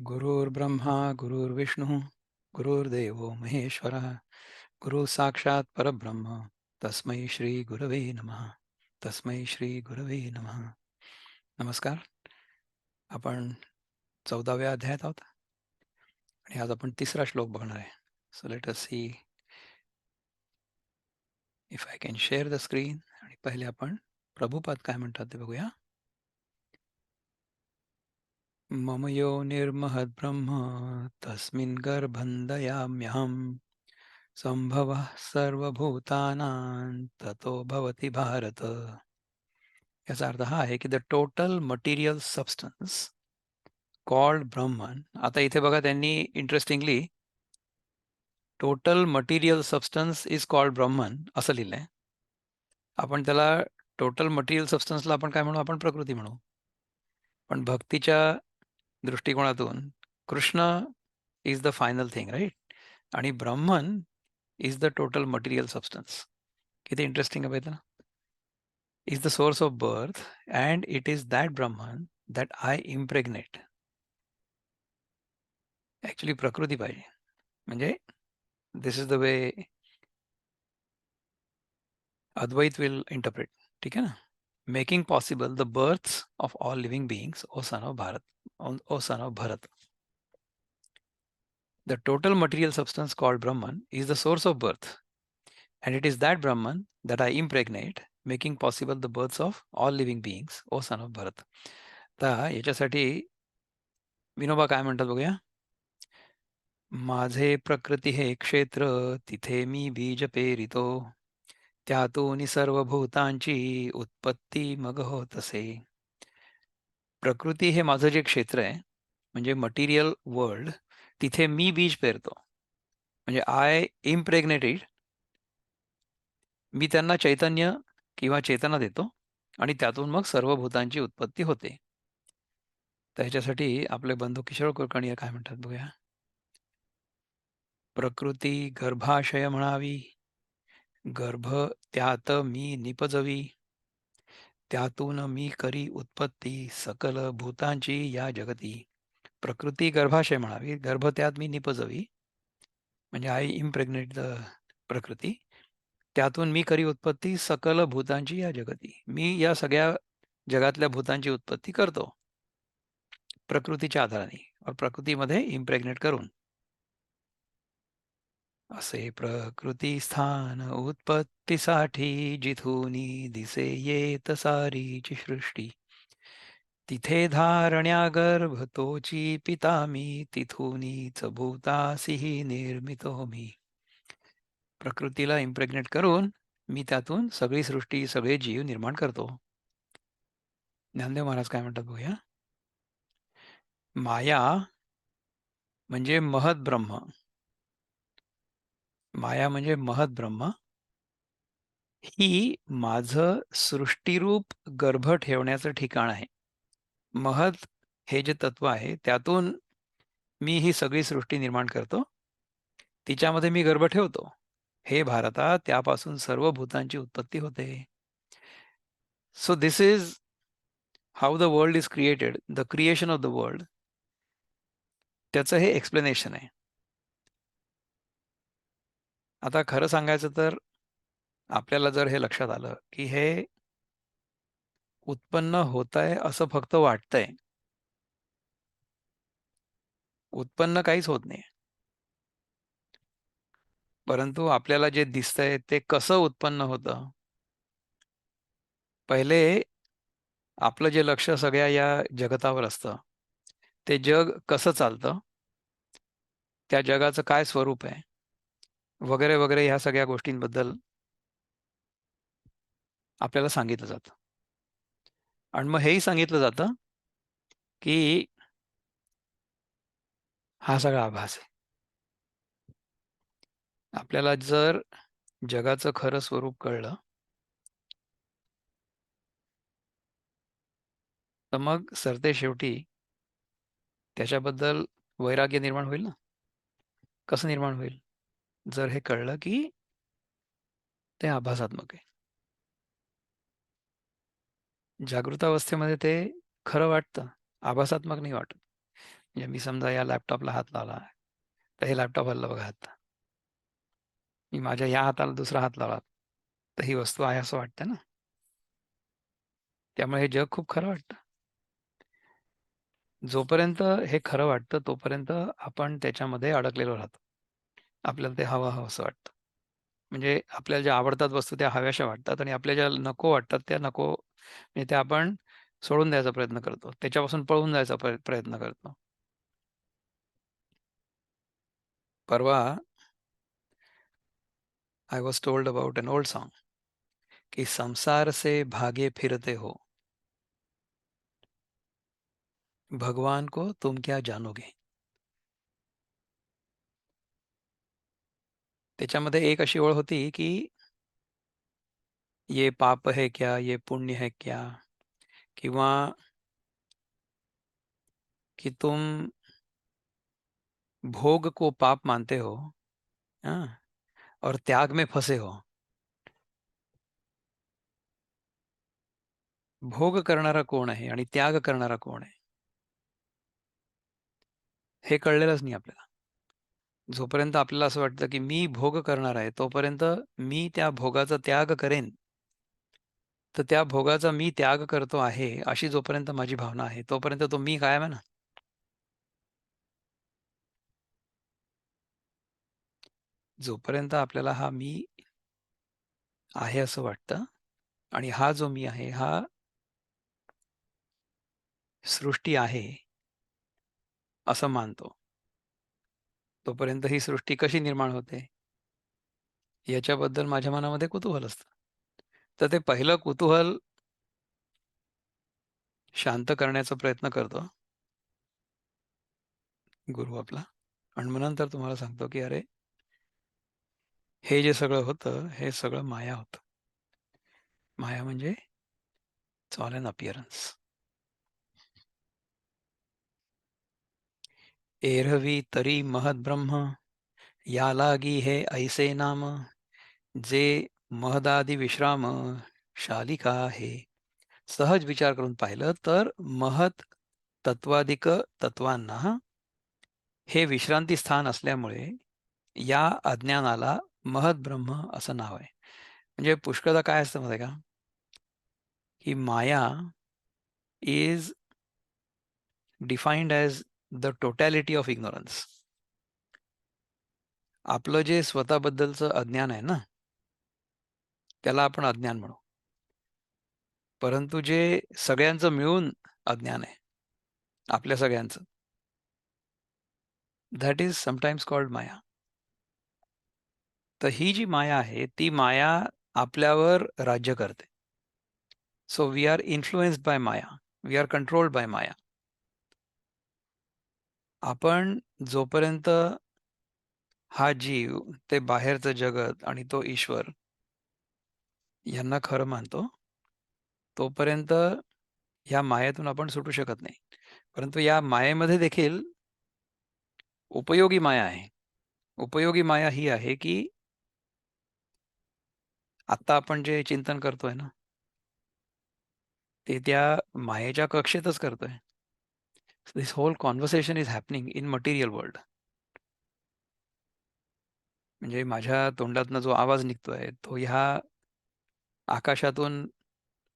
गुरुर्ब्रह्मा गुरुर्विष्णू गुरुर्देवो महेश्वरः गुरु साक्षात परब्रह्म तस्मै श्री गुरवे नमः. तस्मै श्री गुरवे नमः. नमस्कार. आपण 14व्या अध्यायात आहोत आणि आज आपण तिसरा श्लोक बघणार आहे. So let us see if I can share the screen. आणि पहिले आपण प्रभुपाद काय म्हणतात ते बघूया. मम यो निर्महद्ब्रह्म तस्मिन् गर्भं दयाम्यहम् संभवः सर्वभूतानां ततो भवति भारत. याचा अर्थ हा आहे की the total material substance called Brahman. आता इथे बघा त्यांनी interestingly total material substance is called Brahman असं लिहिलंय. आपण त्याला टोटल मटेरियल सबस्टन्सला आपण काय म्हणू, आपण प्रकृती म्हणू. पण भक्तीच्या दृष्टिकोनातून Krishna is the final thing, right. आणि Brahman is the total material substance. किती इंटरेस्टिंग आहे ना. is the source of birth, and it is that Brahman that I impregnate. Actually प्रकृती पाहिजे. म्हणजे this is the way Advait will interpret. ठीक है ना. Making possible the births of all living beings, O son of Bharat, O son of Bharat. The total material substance called Brahman is the source of birth, and it is that Brahman that I impregnate, making possible the births of all living beings, O son of Bharat. आता याच्यासाठी विनोबा काय म्हणतात बघूया. माझे प्रकृती हे क्षेत्र तिथे मी बीज पेरितो त्यातून सर्व भूतांची उत्पत्ती मग होत असे. प्रकृती हे माझं जे क्षेत्र आहे म्हणजे मटेरियल वर्ल्ड, तिथे मी बीज पेरतो. म्हणजे आय इम्प्रेग्नेटेड, मी त्यांना चैतन्य किंवा चेतना देतो आणि त्यातून मग सर्व भूतांची उत्पत्ती होते. तर ह्याच्यासाठी आपले बंधू किशोर कुलकर्णी काय म्हणतात बघूया. प्रकृती गर्भाशय म्हणावी, गर्भ त्यात मी निपजवी, त्यातून मी करी उत्पत्ती सकल भूतांची या जगती. प्रकृती गर्भाशय म्हणावी, गर्भ त्यात मी निपजवी, म्हणजे आय इम्प्रेग्नेट द प्रकृती, त्यातून मी करी उत्पत्ती सकल भूतांची या जगती. मी या सगळ्या जगातल्या भूतांची उत्पत्ती करतो प्रकृतीच्या आधाराने, और प्रकृतीमध्ये इम्प्रेग्नेट करून. असे प्रकृती स्थान उत्पत्तीसाठी जिथूनी दिसे येत सारीची सृष्टी, तिथे धारण्या गर्भ तोची पिता मी, तिथूनीच भूतासीही निर्मितो मी. प्रकृतीला इम्प्रेग्नेट करून मी त्यातून सगळी सृष्टी, सगळे जीव निर्माण करतो. ज्ञानदेव महाराज काय म्हणतात बघूया. माया म्हणजे महत ब्रह्म. माया म्हणजे महत ब्रह्म ही माझं सृष्टीरूप गर्भ ठेवण्याचं ठिकाण आहे. महत हे जे तत्व आहे त्यातून मी ही सगळी सृष्टी निर्माण करतो, तिच्यामध्ये मी गर्भ ठेवतो. हे भारता, त्यापासून सर्व भूतांची उत्पत्ती होते. So this is how the world is created, the creation of the world. त्याचं हे एक्सप्लेनेशन आहे. आता खरं सांगायचं तर आपल्याला जर हे लक्षात आलं की हे उत्पन्न होत आहे असं फक्त वाटतंय, उत्पन्न काहीच होत नाही, परंतु आपल्याला जे दिसतंय ते कसं उत्पन्न होतं. पहिले आपलं जे लक्ष सगळ्या या जगतावर असतं, ते जग कसं चालतं, त्या जगाचं काय स्वरूप आहे वगैरे वगैरे, ह्या सगळ्या गोष्टींबद्दल आपल्याला सांगितलं जातं. आणि मग हेही सांगितलं जातं की हा सगळा आभास आहे. आपल्याला जर जगाचं खरं स्वरूप कळलं तर मग सरते शेवटी त्याच्याबद्दल वैराग्य निर्माण होईल ना. कसं निर्माण होईल? जर हे कळलं की ते आभासात्मक आहे. जागृतावस्थेमध्ये ते खरं वाटतं, आभासात्मक नाही वाटत. म्हणजे मी समजा या लॅपटॉपला हात लावला, तर हे लॅपटॉप हललं बघा हात. मी माझ्या या हाताला दुसरा हात लावला, तर ही वस्तू आहे असं वाटतं ना. त्यामुळे हे जग खूप खरं वाटतं. जोपर्यंत हे खरं वाटतं, तोपर्यंत आपण त्याच्यामध्ये अडकलेलो राहतो. आपल्याला ते हवं-हवंसं वाटतं. म्हणजे आपल्याला ज्या आवडतात वस्तू त्या हव्याशा वाटतात आणि आपल्या ज्या नको वाटतात त्या नको म्हणजे त्या आपण सोडून द्यायचा प्रयत्न करतो. त्याच्यापासून पळून जायचा प्रयत्न करतो. परवा I was told about an old song की संसार से भागे फिरते हो, भगवान को तुम क्या जानोगे. त्याच्यामध्ये एक अशी ओळ होती की ये पाप है क्या, ये पुण्य है क्या, किंवा कि तुम भोग को पाप मानते हो, हाँ, और त्याग में फंसे हो. भोग करणारा कोण आहे आणि त्याग करणारा कोण आहे हे कळलेलंच नाही आपल्याला. जोपर्यंत आपल्याला असं वाटतं की मी भोग करणार आहे, तोपर्यंत मी त्या भोगाचा त्याग करेन. तर त्या भोगाचा मी त्याग करतो आहे, अशी जोपर्यंत माझी भावना आहे, तोपर्यंत तो मी कायम आहे ना. जोपर्यंत आपल्याला हा मी आहे असं वाटतं आणि हा जो मी आहे, हा सृष्टी आहे असं मानतो, तोपर्यंत ही सृष्टी कशी निर्माण होते, याच्याबद्दल माझ्या मनामध्ये कुतूहल असतं. तर ते पहिलं कुतूहल शांत करण्याचा प्रयत्न करतो गुरु आपला. आणि मग नंतर तुम्हाला सांगतो, की "अरे, हे जे सगळं होतं, हे सगळं माया होतं." माया म्हणजे इट्स ऑल एन अपीअरन्स. "एरवी तरी महद्ब्रह्म, या लागी हे ऐसे नाम, जे महदादी विश्राम, शालिका आहे." सहज विचार करून पाहिलं तर महत तत्वाधिक तत्वांना हे विश्रांती स्थान असल्यामुळे या अज्ञानाला महद्ब्रह्म असं नाव आहे. म्हणजे पुष्कळदा काय असतं माहिती आहे का, की Maya is defined as the totality of ignorance. आपलं जे स्वतःबद्दलचं अज्ञान आहे ना, त्याला आपण अज्ञान म्हणू. परंतु जे सगळ्यांचं मिळून अज्ञान आहे, आपल्या सगळ्यांचं, दॅट इज समटाईम्स कॉल्ड माया. तर ही जी माया आहे, ती माया आपल्यावर राज्य करते. So we are influenced by maya. We are controlled by maya. आपण जोपर्यंत हा जीव, ते बाहेरचं जगत आणि तो ईश्वर यांना खरं मानतो, तोपर्यंत ह्या मायेतून आपण सुटू शकत नाही. परंतु या मायेमध्ये देखील उपयोगी माया आहे. उपयोगी माया ही आहे, की आत्ता आपण जे चिंतन करतोय ना, ते त्या मायेच्या कक्षेतच करतोय. This whole conversation is happening in material world. म्हणजे माझ्या तोंडातनं जो आवाज निघतोय, तो ह्या आकाशातून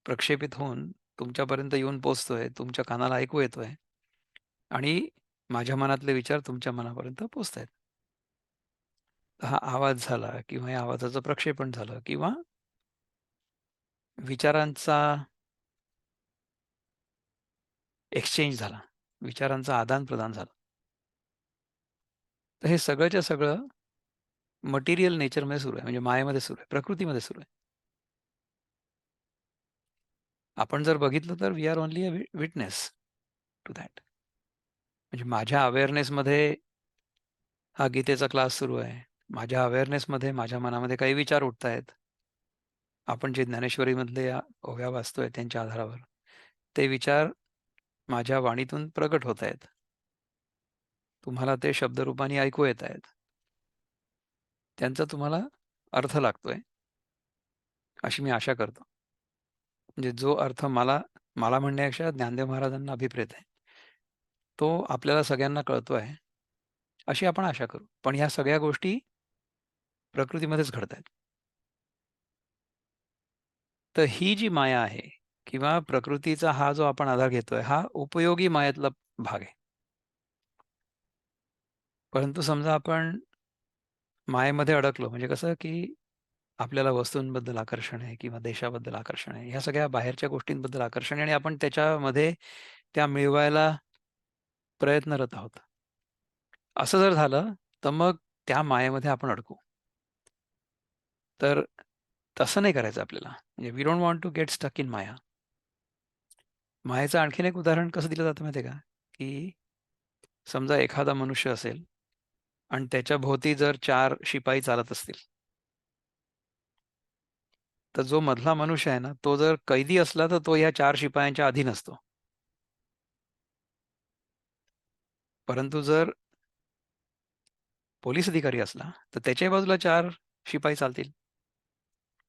प्रक्षेपित होऊन तुमच्यापर्यंत येऊन पोहोचतोय, तुमच्या कानाला ऐकू येतोय आणि माझ्या मनातले विचार तुमच्या मनापर्यंत पोहोचतायत. हा आवाज झाला किंवा या आवाजाचं प्रक्षेपण झालं किंवा विचारांचा एक्सचेंज झाला, विचारांचं आदान-प्रदान झालं. तर हे सगळंच्या सगळं मटेरियल नेचरमध्ये सुरू आहे, म्हणजे मायेमध्ये सुरू आहे, प्रकृतीमध्ये सुरू आहे. आपण जर बघितलं तर we are only a witness to that. म्हणजे माझ्या अवेअरनेसमध्ये हा गीतेचा क्लास सुरू आहे. माझ्या अवेअरनेसमध्ये माझ्या मनामध्ये काही विचार उठतायत. आपण जे ज्ञानेश्वरीमधल्या ओव्या वाचतोय त्यांच्या आधारावर. ते विचार माझ्या वाणीतून प्रकट होत आहेत. तुम्हाला ते शब्दरूपाने ऐकू येत आहेत. त्यांचा तुम्हाला अर्थ लागतोय, अशी मी आशा करतो. म्हणजे जो अर्थ मला मला म्हणण्यापेक्षा ज्ञानदेव महाराजांना अभिप्रेत आहे. तो आपल्याला सगळ्यांना कळतोय, अशी आपण आशा करू. पण ह्या सगळ्या गोष्टी प्रकृतीमध्येच घडतायत. तर ही जी माया आहे किंवा प्रकृतीचा हा जो आपण आधार घेतोय, हा उपयोगी मायेतला भाग आहे. परंतु समजा आपण मायेमध्ये अडकलो म्हणजे कसं, की आपल्याला वस्तूंबद्दल आकर्षण आहे किंवा देशाबद्दल आकर्षण आहे. ह्या सगळ्या बाहेरच्या गोष्टींबद्दल आकर्षण आहे आणि आपण त्याच्यामध्ये त्या मिळवायला प्रयत्नरत आहोत. असं जर झालं, तर मग त्या मायेमध्ये आपण अडकू. तर तसं नाही करायचं आपल्याला. म्हणजे we don't want to get stuck in maya. मायेचं आणखीन एक उदाहरण कसं दिलं जातं माहिती आहे का? की समजा एखादा मनुष्य असेल आणि त्याच्या भोवती जर 4 शिपाई चालत असतील, तर जो मधला मनुष्य आहे ना, तो जर कैदी असला, तर तो या 4 शिपायांच्या अधीन असतो. परंतु जर पोलीस अधिकारी असला, तर त्याच्याही बाजूला 4 शिपाई चालतील.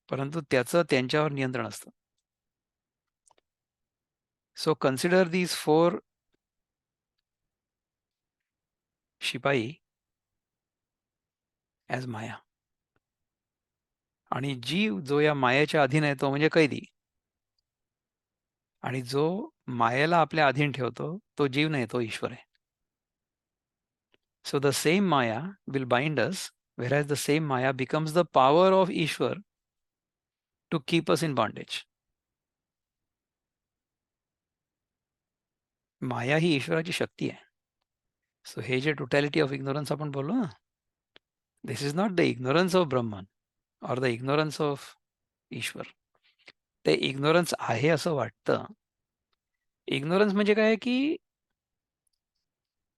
परंतु त्याचं त्यांच्यावर नियंत्रण असतं. सो कन्सिडर दीज 4 शिपाई ॲज माया आणि जीव जो या मायेच्या अधीन आहे, तो म्हणजे कैदी आणि जो मायेला आपल्या अधीन ठेवतो, तो जीव नाही, तो ईश्वर आहे. So the same Maya will bind us, whereas the same Maya becomes the power of Ishwar to keep us in bondage. माया ही ईश्वराची शक्ती आहे. सो हे जे टोटॅलिटी ऑफ इग्नोरन्स आपण बोललो ना, this is not the ignorance of Brahman or the ignorance of Ishwar. ते ignorance आहे असं वाटतं. इग्नोरन्स म्हणजे काय की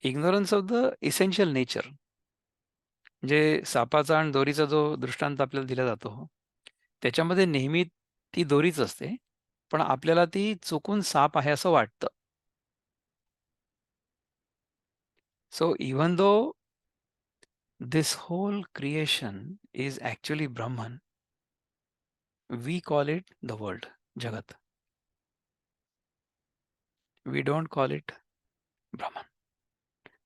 ignorance of the essential nature. म्हणजे सापाचा आणि दोरीचा जो दृष्टांत आपल्याला दिला जातो, त्याच्यामध्ये नेहमी ती दोरीच असते. पण आपल्याला ती चुकून साप आहे असं वाटतं. So even though this whole creation is actually Brahman, we call it the world, Jagat. We don't call it Brahman.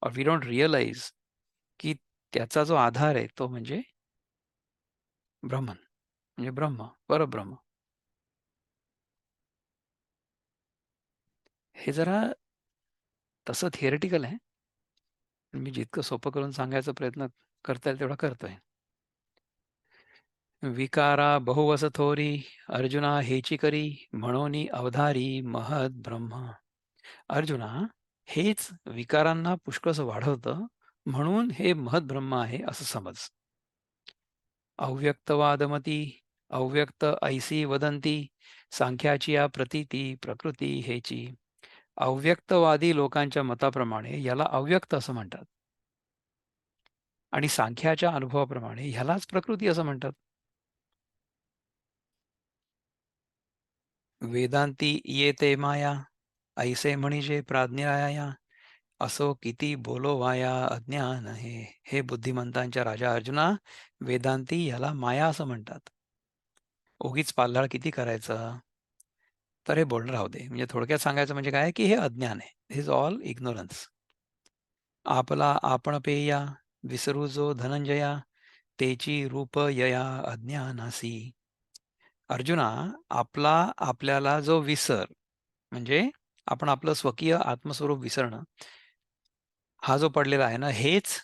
Or we don't realize की त्याचा जो आधार आहे तो म्हणजे ब्रह्मन, म्हणजे ब्रह्म, परब्रह्म. हे जरा तसं थिअरेटिकल आहे. मी जितकं सोपं करून सांगायचा प्रयत्न करता येईल तेवढा करतोय. विकारा बहुवस थोरी अर्जुना हेची करी म्हणोनी अवधारी महद ब्रह्म. अर्जुना, हेच विकारांना पुष्कळसं वाढवतं, म्हणून हे महद्ब्रह्म आहे असं समज. अव्यक्तवादमती अव्यक्त ऐसी वदंती सांख्याची या प्रतीती प्रकृती हेची. अव्यक्तवादी लोकांच्या मताप्रमाणे याला अव्यक्त असं म्हणतात आणि सांख्याच्या अनुभवाप्रमाणे ह्यालाच प्रकृती असं म्हणतात. वेदांती येते माया ऐसे म्हणजे प्राज्ञाया असो किती बोलो वाया अज्ञान आहे. हे बुद्धिमंतांच्या राजा अर्जुना, वेदांती ह्याला माया असं म्हणतात. उगीच पाल्हाळ किती करायचं. तर हे बोलणं राहू दे. म्हणजे थोडक्यात सांगायचं म्हणजे काय की हे अज्ञान आहे. This all ignorance. आपला आपण पेया विसरू जो धनंजया तेची रूप यया अज्ञानासी. अर्जुना, आपला आपल्याला जो विसर म्हणजे आपण आपलं स्वकीय आत्मस्वरूप विसरणं, हा जो पडलेला आहे ना, हेच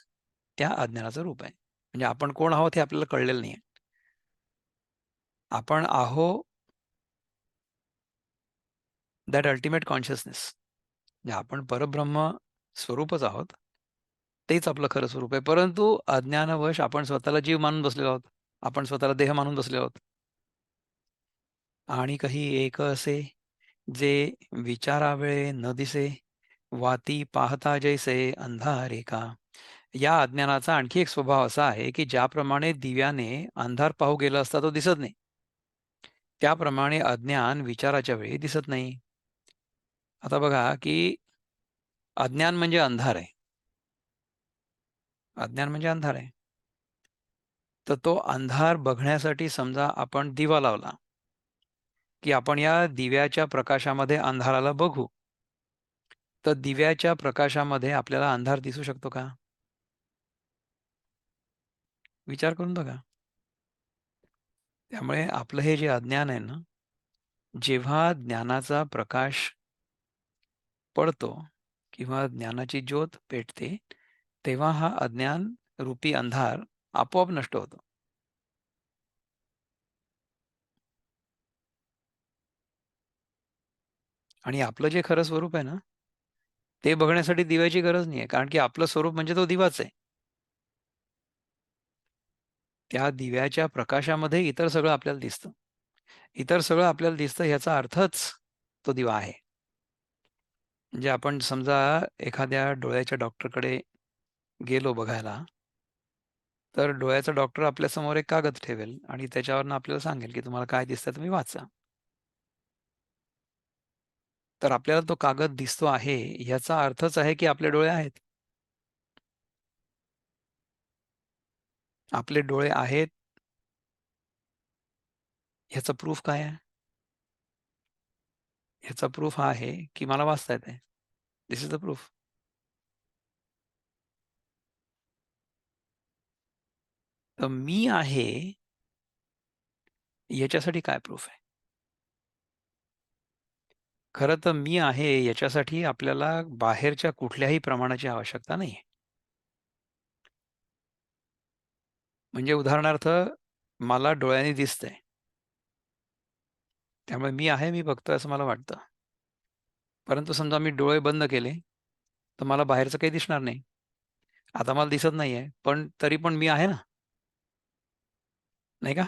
त्या अज्ञानाचं रूप आहे. म्हणजे आपण कोण आहोत हे आपल्याला कळलेलं नाहीये. आपण आहो दॅट अल्टिमेट कॉन्शियसनेस. म्हणजे आपण परब्रह्म स्वरूपच आहोत. तेच आपलं खरं स्वरूप आहे. परंतु अज्ञानावश आपण स्वतःला जीव मानून बसलेलो आहोत. आपण स्वतःला देह मानून बसलेलो आहोत. आणि काही एक असे जे विचारावेळे न दिसे, वाती पाहता जैसे अंधारे का. या अज्ञानाचा आणखी एक स्वभाव असा आहे, की ज्याप्रमाणे दिव्याने अंधार पाहू गेला असता तो दिसत नाही, त्याप्रमाणे अज्ञान विचाराच्या वेळी दिसत नाही. आता बघा, की अज्ञान म्हणजे अंधार आहे. अज्ञान म्हणजे अंधार आहे. तर तो अंधार बघण्यासाठी समजा आपण दिवा लावला, की आपण या दिव्याच्या प्रकाशामध्ये अंधाराला बघू. तर दिव्याच्या प्रकाशामध्ये आपल्याला अंधार दिसू शकतो का? विचार करून बघा. त्यामुळे आपलं हे जे अज्ञान आहे ना, जेव्हा ज्ञानाचा प्रकाश पडतो किंवा ज्ञानाची ज्योत पेटते, तेव्हा हा अज्ञान रूपी अंधार आपोआप नष्ट होतो. आणि आपलं जे खरं स्वरूप आहे ना, ते बघण्यासाठी दिव्याची गरज नाहीये. कारण की आपलं स्वरूप म्हणजे तो दिवाच आहे. त्या दिव्याच्या प्रकाशामध्ये इतर सगळं आपल्याला दिसतं. इतर सगळं आपल्याला दिसतं ह्याचा अर्थच तो दिवा आहे. म्हणजे आपण समजा एखाद्या डोळ्याच्या डॉक्टरकडे गेलो बघायला, तर डोळ्याचा डॉक्टर आपल्यासमोर एक कागद ठेवेल आणि त्याच्यावरनं आपल्याला सांगेल, की तुम्हाला काय दिसतं तुम्ही वाचा. तर आपल्याला तो कागद दिसतो आहे, ह्याचा अर्थच आहे, की आपले डोळे आहेत. आपले डोळे आहेत ह्याचा प्रूफ काय आहे? ह्याचा प्रूफ हा आहे, की मला वाचता येतंय. This is the proof. तर मी आहे याच्यासाठी काय प्रूफ आहे? खरं तर मी आहे याच्यासाठी आपल्याला बाहेरच्या कुठल्याही प्रमाणाची आवश्यकता नाहीये. म्हणजे उदाहरणार्थ मला डोळ्यांनी दिसतंय. त्यामुळे मी आहे, मी बघतोय असं मला वाटतं. परंतु समजा मी डोळे बंद केले, तर मला बाहेरचं काही दिसणार नाही. आता मला दिसत नाहीये, पण तरी पण मी आहे ना, नाही का?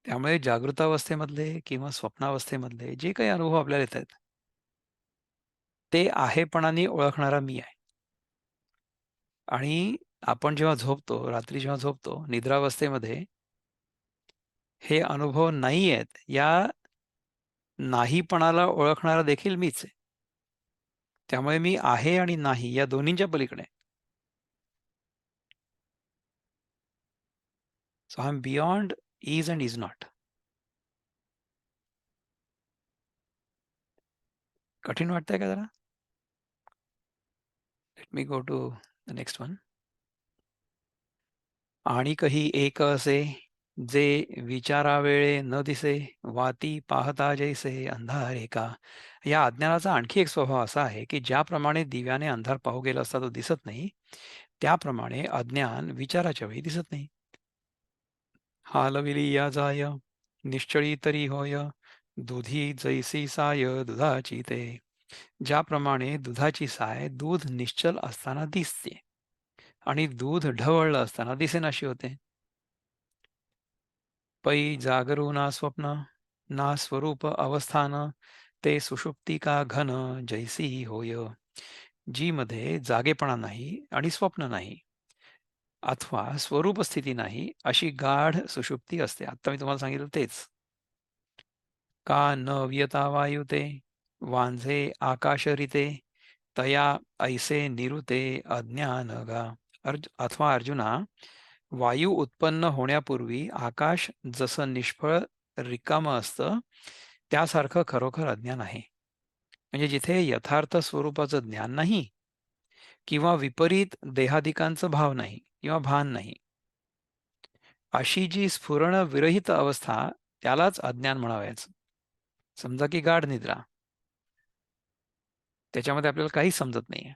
त्यामुळे जागृतावस्थेमधले किंवा स्वप्नावस्थेमधले जे काही अनुभव आपल्याला येतायत, ते आहेपणाने ओळखणारा मी आहे. आणि आपण जेव्हा झोपतो, रात्री जेव्हा झोपतो, निद्रावस्थेमध्ये हे अनुभव नाही आहेत, या नाहीपणाला ओळखणारा देखील मीच आहे. त्यामुळे मी आहे आणि नाही या दोन्हींच्या पलीकडे आहे. So I am beyond is and is not. कठीण वाटतंय का जरा? Let me go to the next one. आणिकही एक असे, जे विचारावेळे न दिसे, वाती पाहता जैसे अंधारे का. या अज्ञानाचा आणखी एक स्वभाव असा आहे, की ज्याप्रमाणे दिव्याने अंधार पाहू गेला असता तो दिसत नाही, त्याप्रमाणे अज्ञान विचाराच्या वेळी दिसत नाही. हालविली या जाय, निश्चळी तरी होय, दुधी जैसी साय दुधाची ते. ज्याप्रमाणे दुधाची साय दूध निश्चल असताना दिसते आणि दूध ढवळलं असताना दिसेनाशी होते. पै जागरू ना स्वप्न, ना स्वरूप अवस्थान, ते सुषुप्ती का घन जैसी होय. जी मध्ये जागेपणा नाही आणि स्वप्न नाही अथवा स्वरूप स्थिती नाही, अशी गाढ सुषुप्ती असते. आता मी तुम्हाला सांगितलं तेच. का न वियता वायुते, वांझे आकाशरिते, तया ऐसे निरुते अज्ञान गा. अथवा अर्जुना, वायू उत्पन्न होण्यापूर्वी आकाश जसं निष्फळ रिकामं असतं, त्यासारखं खरोखर अज्ञान आहे. म्हणजे जिथे यथार्थ स्वरूपाचं ज्ञान नाही किंवा विपरीत देहादिकांचं भाव नाही किंवा भान नाही, अशी जी स्फुरण विरहित अवस्था, त्यालाच अज्ञान म्हणावयाचं. समजा की गाढ निद्रा, त्याच्यामध्ये आपल्याला काहीच समजत नाहीये.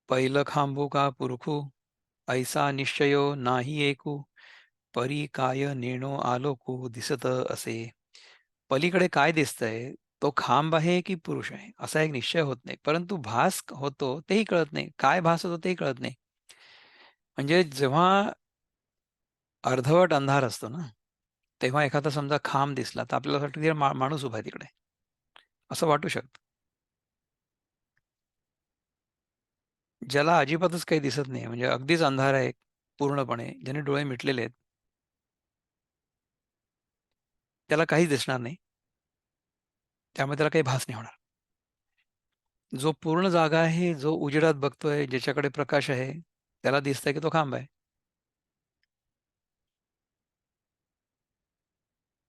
"पैल खांबू का पुरखू, ऐसा निश्चयो नाही एकू, परी काय नेणो आलोकू दिसत असे." पलीकडे काय दिसतंय, तो खांब आहे की पुरुष आहे, असा एक निश्चय होत नाही. परंतु भास होतो तेही कळत नाही. काय भास होतो तेही कळत नाही. म्हणजे जेव्हा अर्धवट अंधार असतो ना, तेव्हा एखादा समजा खांब दिसला, तर आपल्याला असं वाटतं की माणूस उभा आहे तिकडे, असं वाटू शकतं. ज्याला अजिबातच काही दिसत नाही, म्हणजे अगदीच अंधार आहे पूर्णपणे, ज्याने डोळे मिटलेले आहेत, त्याला काहीच दिसणार नाही. त्यामुळे त्याला काही भास नाही होणार. जो पूर्ण जागा आहे, जो उजेडात बघतोय, ज्याच्याकडे प्रकाश आहे, त्याला दिसतंय की तो खांब आहे.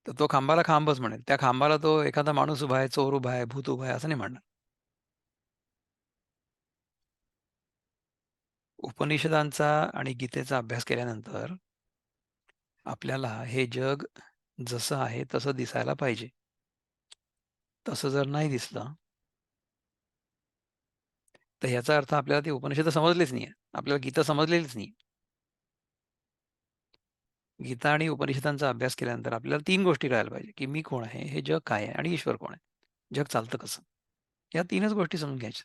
तर तो खांबाला खांबच म्हणेल. त्या खांबाला तो एखादा माणूस उभा आहे, चोर उभा आहे, भूत उभा आहे असं नाही म्हणणार. उपनिषदांचा आणि गीतेचा अभ्यास केल्यानंतर आपल्याला हे जग जसं आहे तसं दिसायला पाहिजे. तसं जर नाही दिसलं, तर ह्याचा अर्थ आपल्याला ती उपनिषदं समजलीच नाहीये. आपल्याला गीता समजलेलीच नाही. गीता आणि उपनिषदांचा अभ्यास केल्यानंतर आपल्याला 3 गोष्टी कळायला पाहिजे, की मी कोण आहे, हे जग काय आहे आणि ईश्वर कोण आहे? जग चालतं कसं? या 3च गोष्टी समजून घ्यायच्या.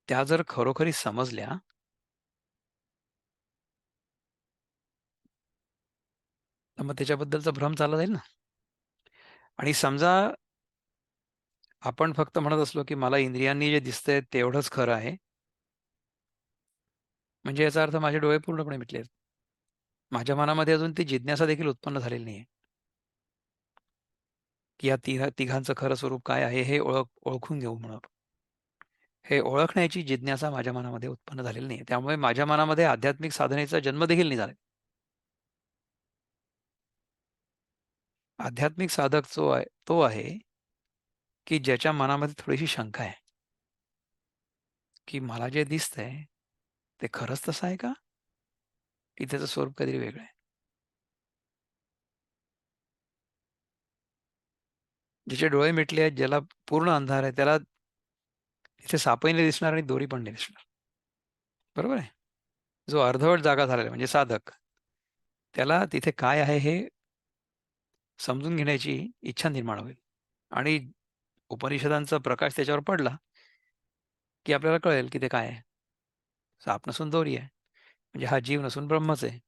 त्या जर खरोखरी समजल्या, तर मग त्याच्याबद्दलचा भ्रम चालला जाईल ना. आणि समजा आपण फक्त म्हणत असलो, की मला इंद्रियांनी जे दिसतंय तेवढंच खरं आहे, म्हणजे याचा अर्थ माझे डोळे पूर्णपणे मिटले आहेत. माझ्या मनामध्ये अजून ती जिज्ञासा देखील उत्पन्न झालेली नाहीये, की या तिघांचं खरं स्वरूप काय आहे हे ओळखून घेऊ म्हणून. हे ओळखण्याची जिज्ञासा माझ्या मनामध्ये उत्पन्न झालेली नाहीये. त्यामुळे माझ्या मनामध्ये आध्यात्मिक साधनेचा जन्म देखील नाही झाला. आध्यात्मिक साधक जो आहे, तो आहे, की ज्याच्या मनामध्ये थोडीशी शंका आहे, की मला जे दिसतंय ते खरंच तसं आहे का? की त्याचं स्वरूप काहीतरी वेगळं आहे? ज्याचे डोळे मिटले आहेत, ज्याला पूर्ण अंधार आहे, त्याला तिथे सापही नाही दिसणार आणि दोरी पण नाही दिसणार. बरोबर आहे? जो अर्धवट जागा झालेला आहे म्हणजे साधक, त्याला तिथे काय आहे हे समजून घेण्याची इच्छा निर्माण होईल. आणि उपनिषदांचा प्रकाश त्याच्यावर पडला, की आपल्याला कळेल की ते काय आहे. साप नसून दोरी आहे. म्हणजे हा जीव नसून ब्रह्मच आहे.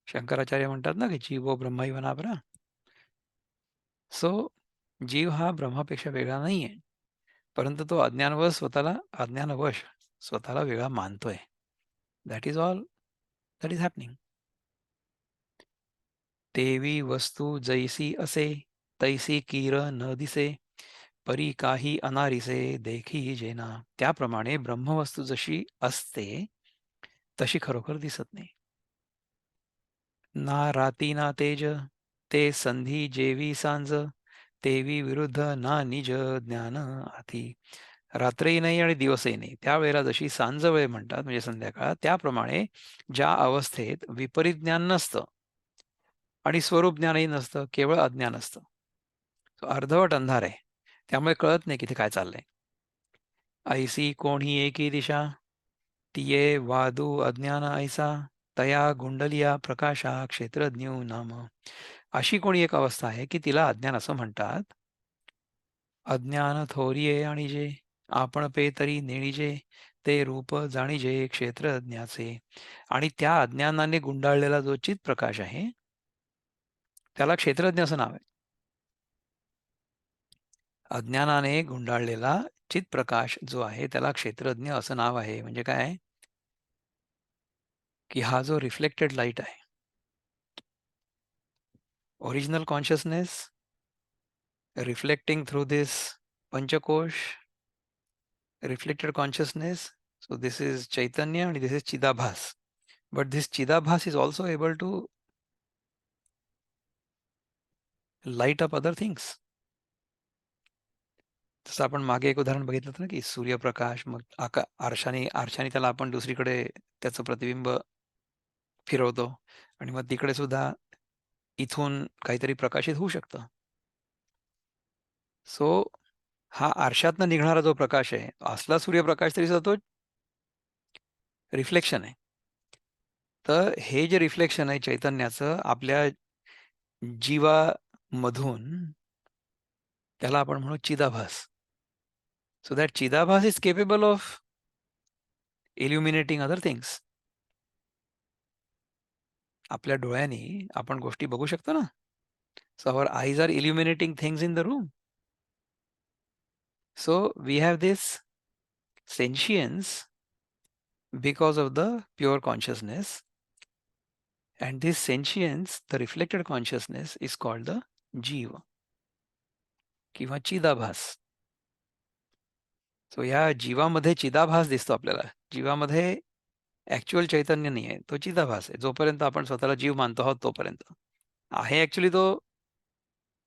शंकराचार्य म्हणतात ना, की जीवो ब्रह्मैव परा. सो जीव हा ब्रह्मापेक्षा वेगळा नाहीये. परंतु तो अज्ञानवश स्वतःला वेगळा मानतोय. That is all that is happening. तेवी वस्तू जैसी असे, तैसी कीर न दिसे, परी काही अनारिसे देखी जेना. त्याप्रमाणे ब्रह्मवस्तू जशी असते तशी खरोखर दिसत नाही. ना राती ना तेज, ते संधी जेवी सांज, तेवी विरुद्ध ना निज ज्ञान आती. रात्रही नाही आणि दिवसही नाही. त्यावेळेला जशी सांज वेळ म्हणतात म्हणजे संध्याकाळ, त्याप्रमाणे ज्या अवस्थेत विपरीत ज्ञान नसतं आणि स्वरूप ज्ञानही नसतं, केवळ अज्ञान असतं. तो अर्धवट अंधार आहे. त्यामुळे कळत नाही की काय चाललंय. ऐसी कोणी एकी दिशा, तिये वादू अज्ञान ऐसा, तया गुंडलिया प्रकाशा क्षेत्रज्ञ नाम. अशी कोणी एक अवस्था आहे की तिला अज्ञान असं म्हणतात. अज्ञान थोरिये आणि जे आपण पे तरी नेणीजे, ते रूप जाणीजे क्षेत्रज्ञाचे. आणि त्या अज्ञानाने गुंडाळलेला जो चित प्रकाश आहे त्याला क्षेत्रज्ञ असं नाव आहे. अज्ञानाने गुंडाळलेला चित्प्रकाश जो आहे त्याला क्षेत्रज्ञ असं नाव आहे. म्हणजे काय, की हा जो रिफ्लेक्टेड लाईट आहे, original consciousness reflecting through this panchakosha, reflected consciousness. So this is Chaitanya and this is Chidabhas. But this Chidabhas is also able to light up other things. जसं आपण मागे एक उदाहरण बघितलं होतं ना, की सूर्यप्रकाश मग आरशाने आरशाने त्याला आपण दुसरीकडे त्याचं प्रतिबिंब फिरवतो आणि मग तिकडे सुद्धा इथून काहीतरी प्रकाशित होऊ शकतं. सो हा आरशातनं निघणारा जो प्रकाश आहे, असला सूर्यप्रकाश तरी सुद्धा तो रिफ्लेक्शन आहे. तर हे जे रिफ्लेक्शन आहे चैतन्याचं आपल्या जीवामधून, त्याला आपण म्हणू चिदाभास. So that chidabhasa is capable of illuminating other things. आपल्या डोळ्यांनी आपण गोष्टी बघू शकतो ना. So our eyes are illuminating things in the room. So we have this sentience because of the pure consciousness, and this sentience, the reflected consciousness, is called the jiva किंवा चिदाभास. So या जीवामध्ये चिदाभास दिसतो आपल्याला. जीवामध्ये ॲक्चुअल चैतन्य नाही आहे. तो चिदाभास आहे. जोपर्यंत आपण स्वतःला जीव मानतो आहोत तोपर्यंत. आहे ॲक्चुअली तो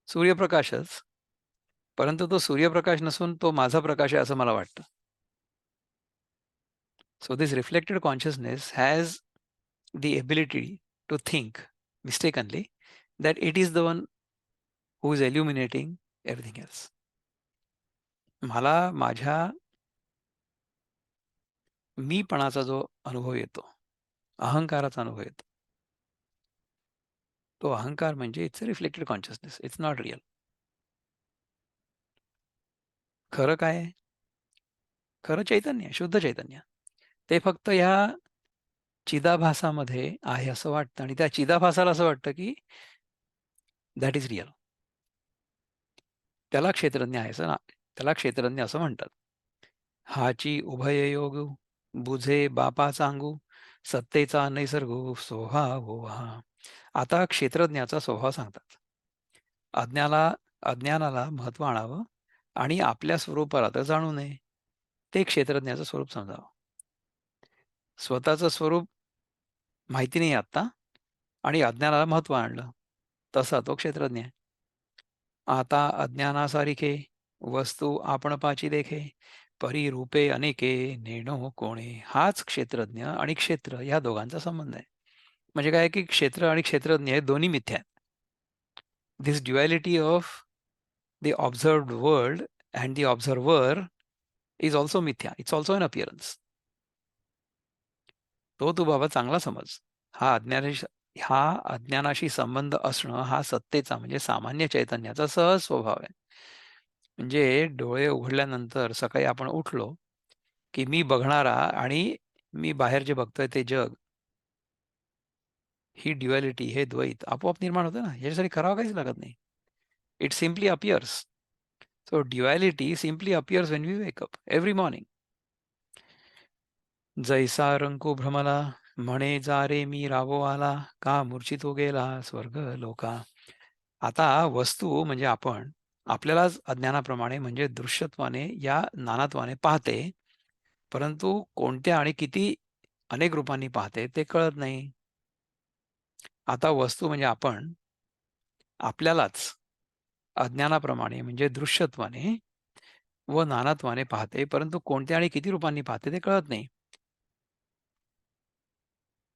सूर्यप्रकाशच. परंतु तो सूर्यप्रकाश नसून तो माझा प्रकाश आहे असं मला वाटतं. So this reflected consciousness has the ability to think mistakenly that it is the one who is illuminating everything else. मला माझ्या मीपणाचा जो अनुभव येतो, अहंकाराचा अनुभव येतो. तो अहंकार म्हणजे it's a reflected consciousness. It's not real. खरं काय आहे? खरं चैतन्य आहे, शुद्ध चैतन्य. ते फक्त ह्या चिदाभासामध्ये आहे असं वाटतं आणि त्या चिदाभासाला असं वाटतं, की दॅट इज रिअल. त्याला क्षेत्रज्ञ आहे असं ना त्याला क्षेत्रज्ञ असं म्हणतात. हाची उभययोगू बुझे बापा सांगू सत्तेचा नैसर्गो स्वभाव हा. आता क्षेत्रज्ञाचा स्वभाव सांगतात. अज्ञाला अज्ञानाला महत्त्व आणावं आणि आपल्या स्वरूपाला तर जाणू नये. ते क्षेत्रज्ञाचं स्वरूप समजावं. स्वतःचं स्वरूप माहिती नाही आत्ता आणि अज्ञानाला महत्त्व आणलं. तसा तो क्षेत्रज्ञ आहे. आता अज्ञानासारिखे वस्तू आपण पाची देखे परी रूपे अनेके नेणो कोणे. हाच क्षेत्रज्ञ आणि क्षेत्र या दोघांचा संबंध आहे. म्हणजे काय की क्षेत्र आणि क्षेत्रज्ञ हे दोन्ही मिथ्या आहेत. This duality of the observed world and the observer is also mithya. It's also an appearance. तो तू बाबा चांगला समज. हा अज्ञानाशी हा अज्ञानाशी संबंध असणं हा सत्तेचा म्हणजे सामान्य चैतन्याचा सहज स्वभाव आहे. म्हणजे डोळे उघडल्यानंतर सकाळी आपण उठलो, की मी बघणारा आणि मी बाहेर जे बघतोय ते जग, ही ड्युॲलिटी, हे द्वैत आपोआप निर्माण होतं ना. याच्यासाठी करावं काहीच लागत नाही. It simply appears. So duality simply appears when we wake up every morning. जैसा रंको भ्रमला म्हणे जा रे मी रावो आला का मूर्छितो गेला स्वर्ग लोका. आता वस्तू म्हणजे आपण आपल्यालाच अज्ञानाप्रमाणे म्हणजे दृश्यत्वाने या नानात्वाने पाहते, परंतु कोणत्या आणि किती अनेक रूपांनी पाहते ते कळत नाही. आता वस्तू म्हणजे आपण आपल्यालाच अज्ञानाप्रमाणे म्हणजे दृश्यत्वाने व नानात्वाने पाहते, परंतु कोणत्या आणि किती रूपांनी पाहते ते कळत नाही.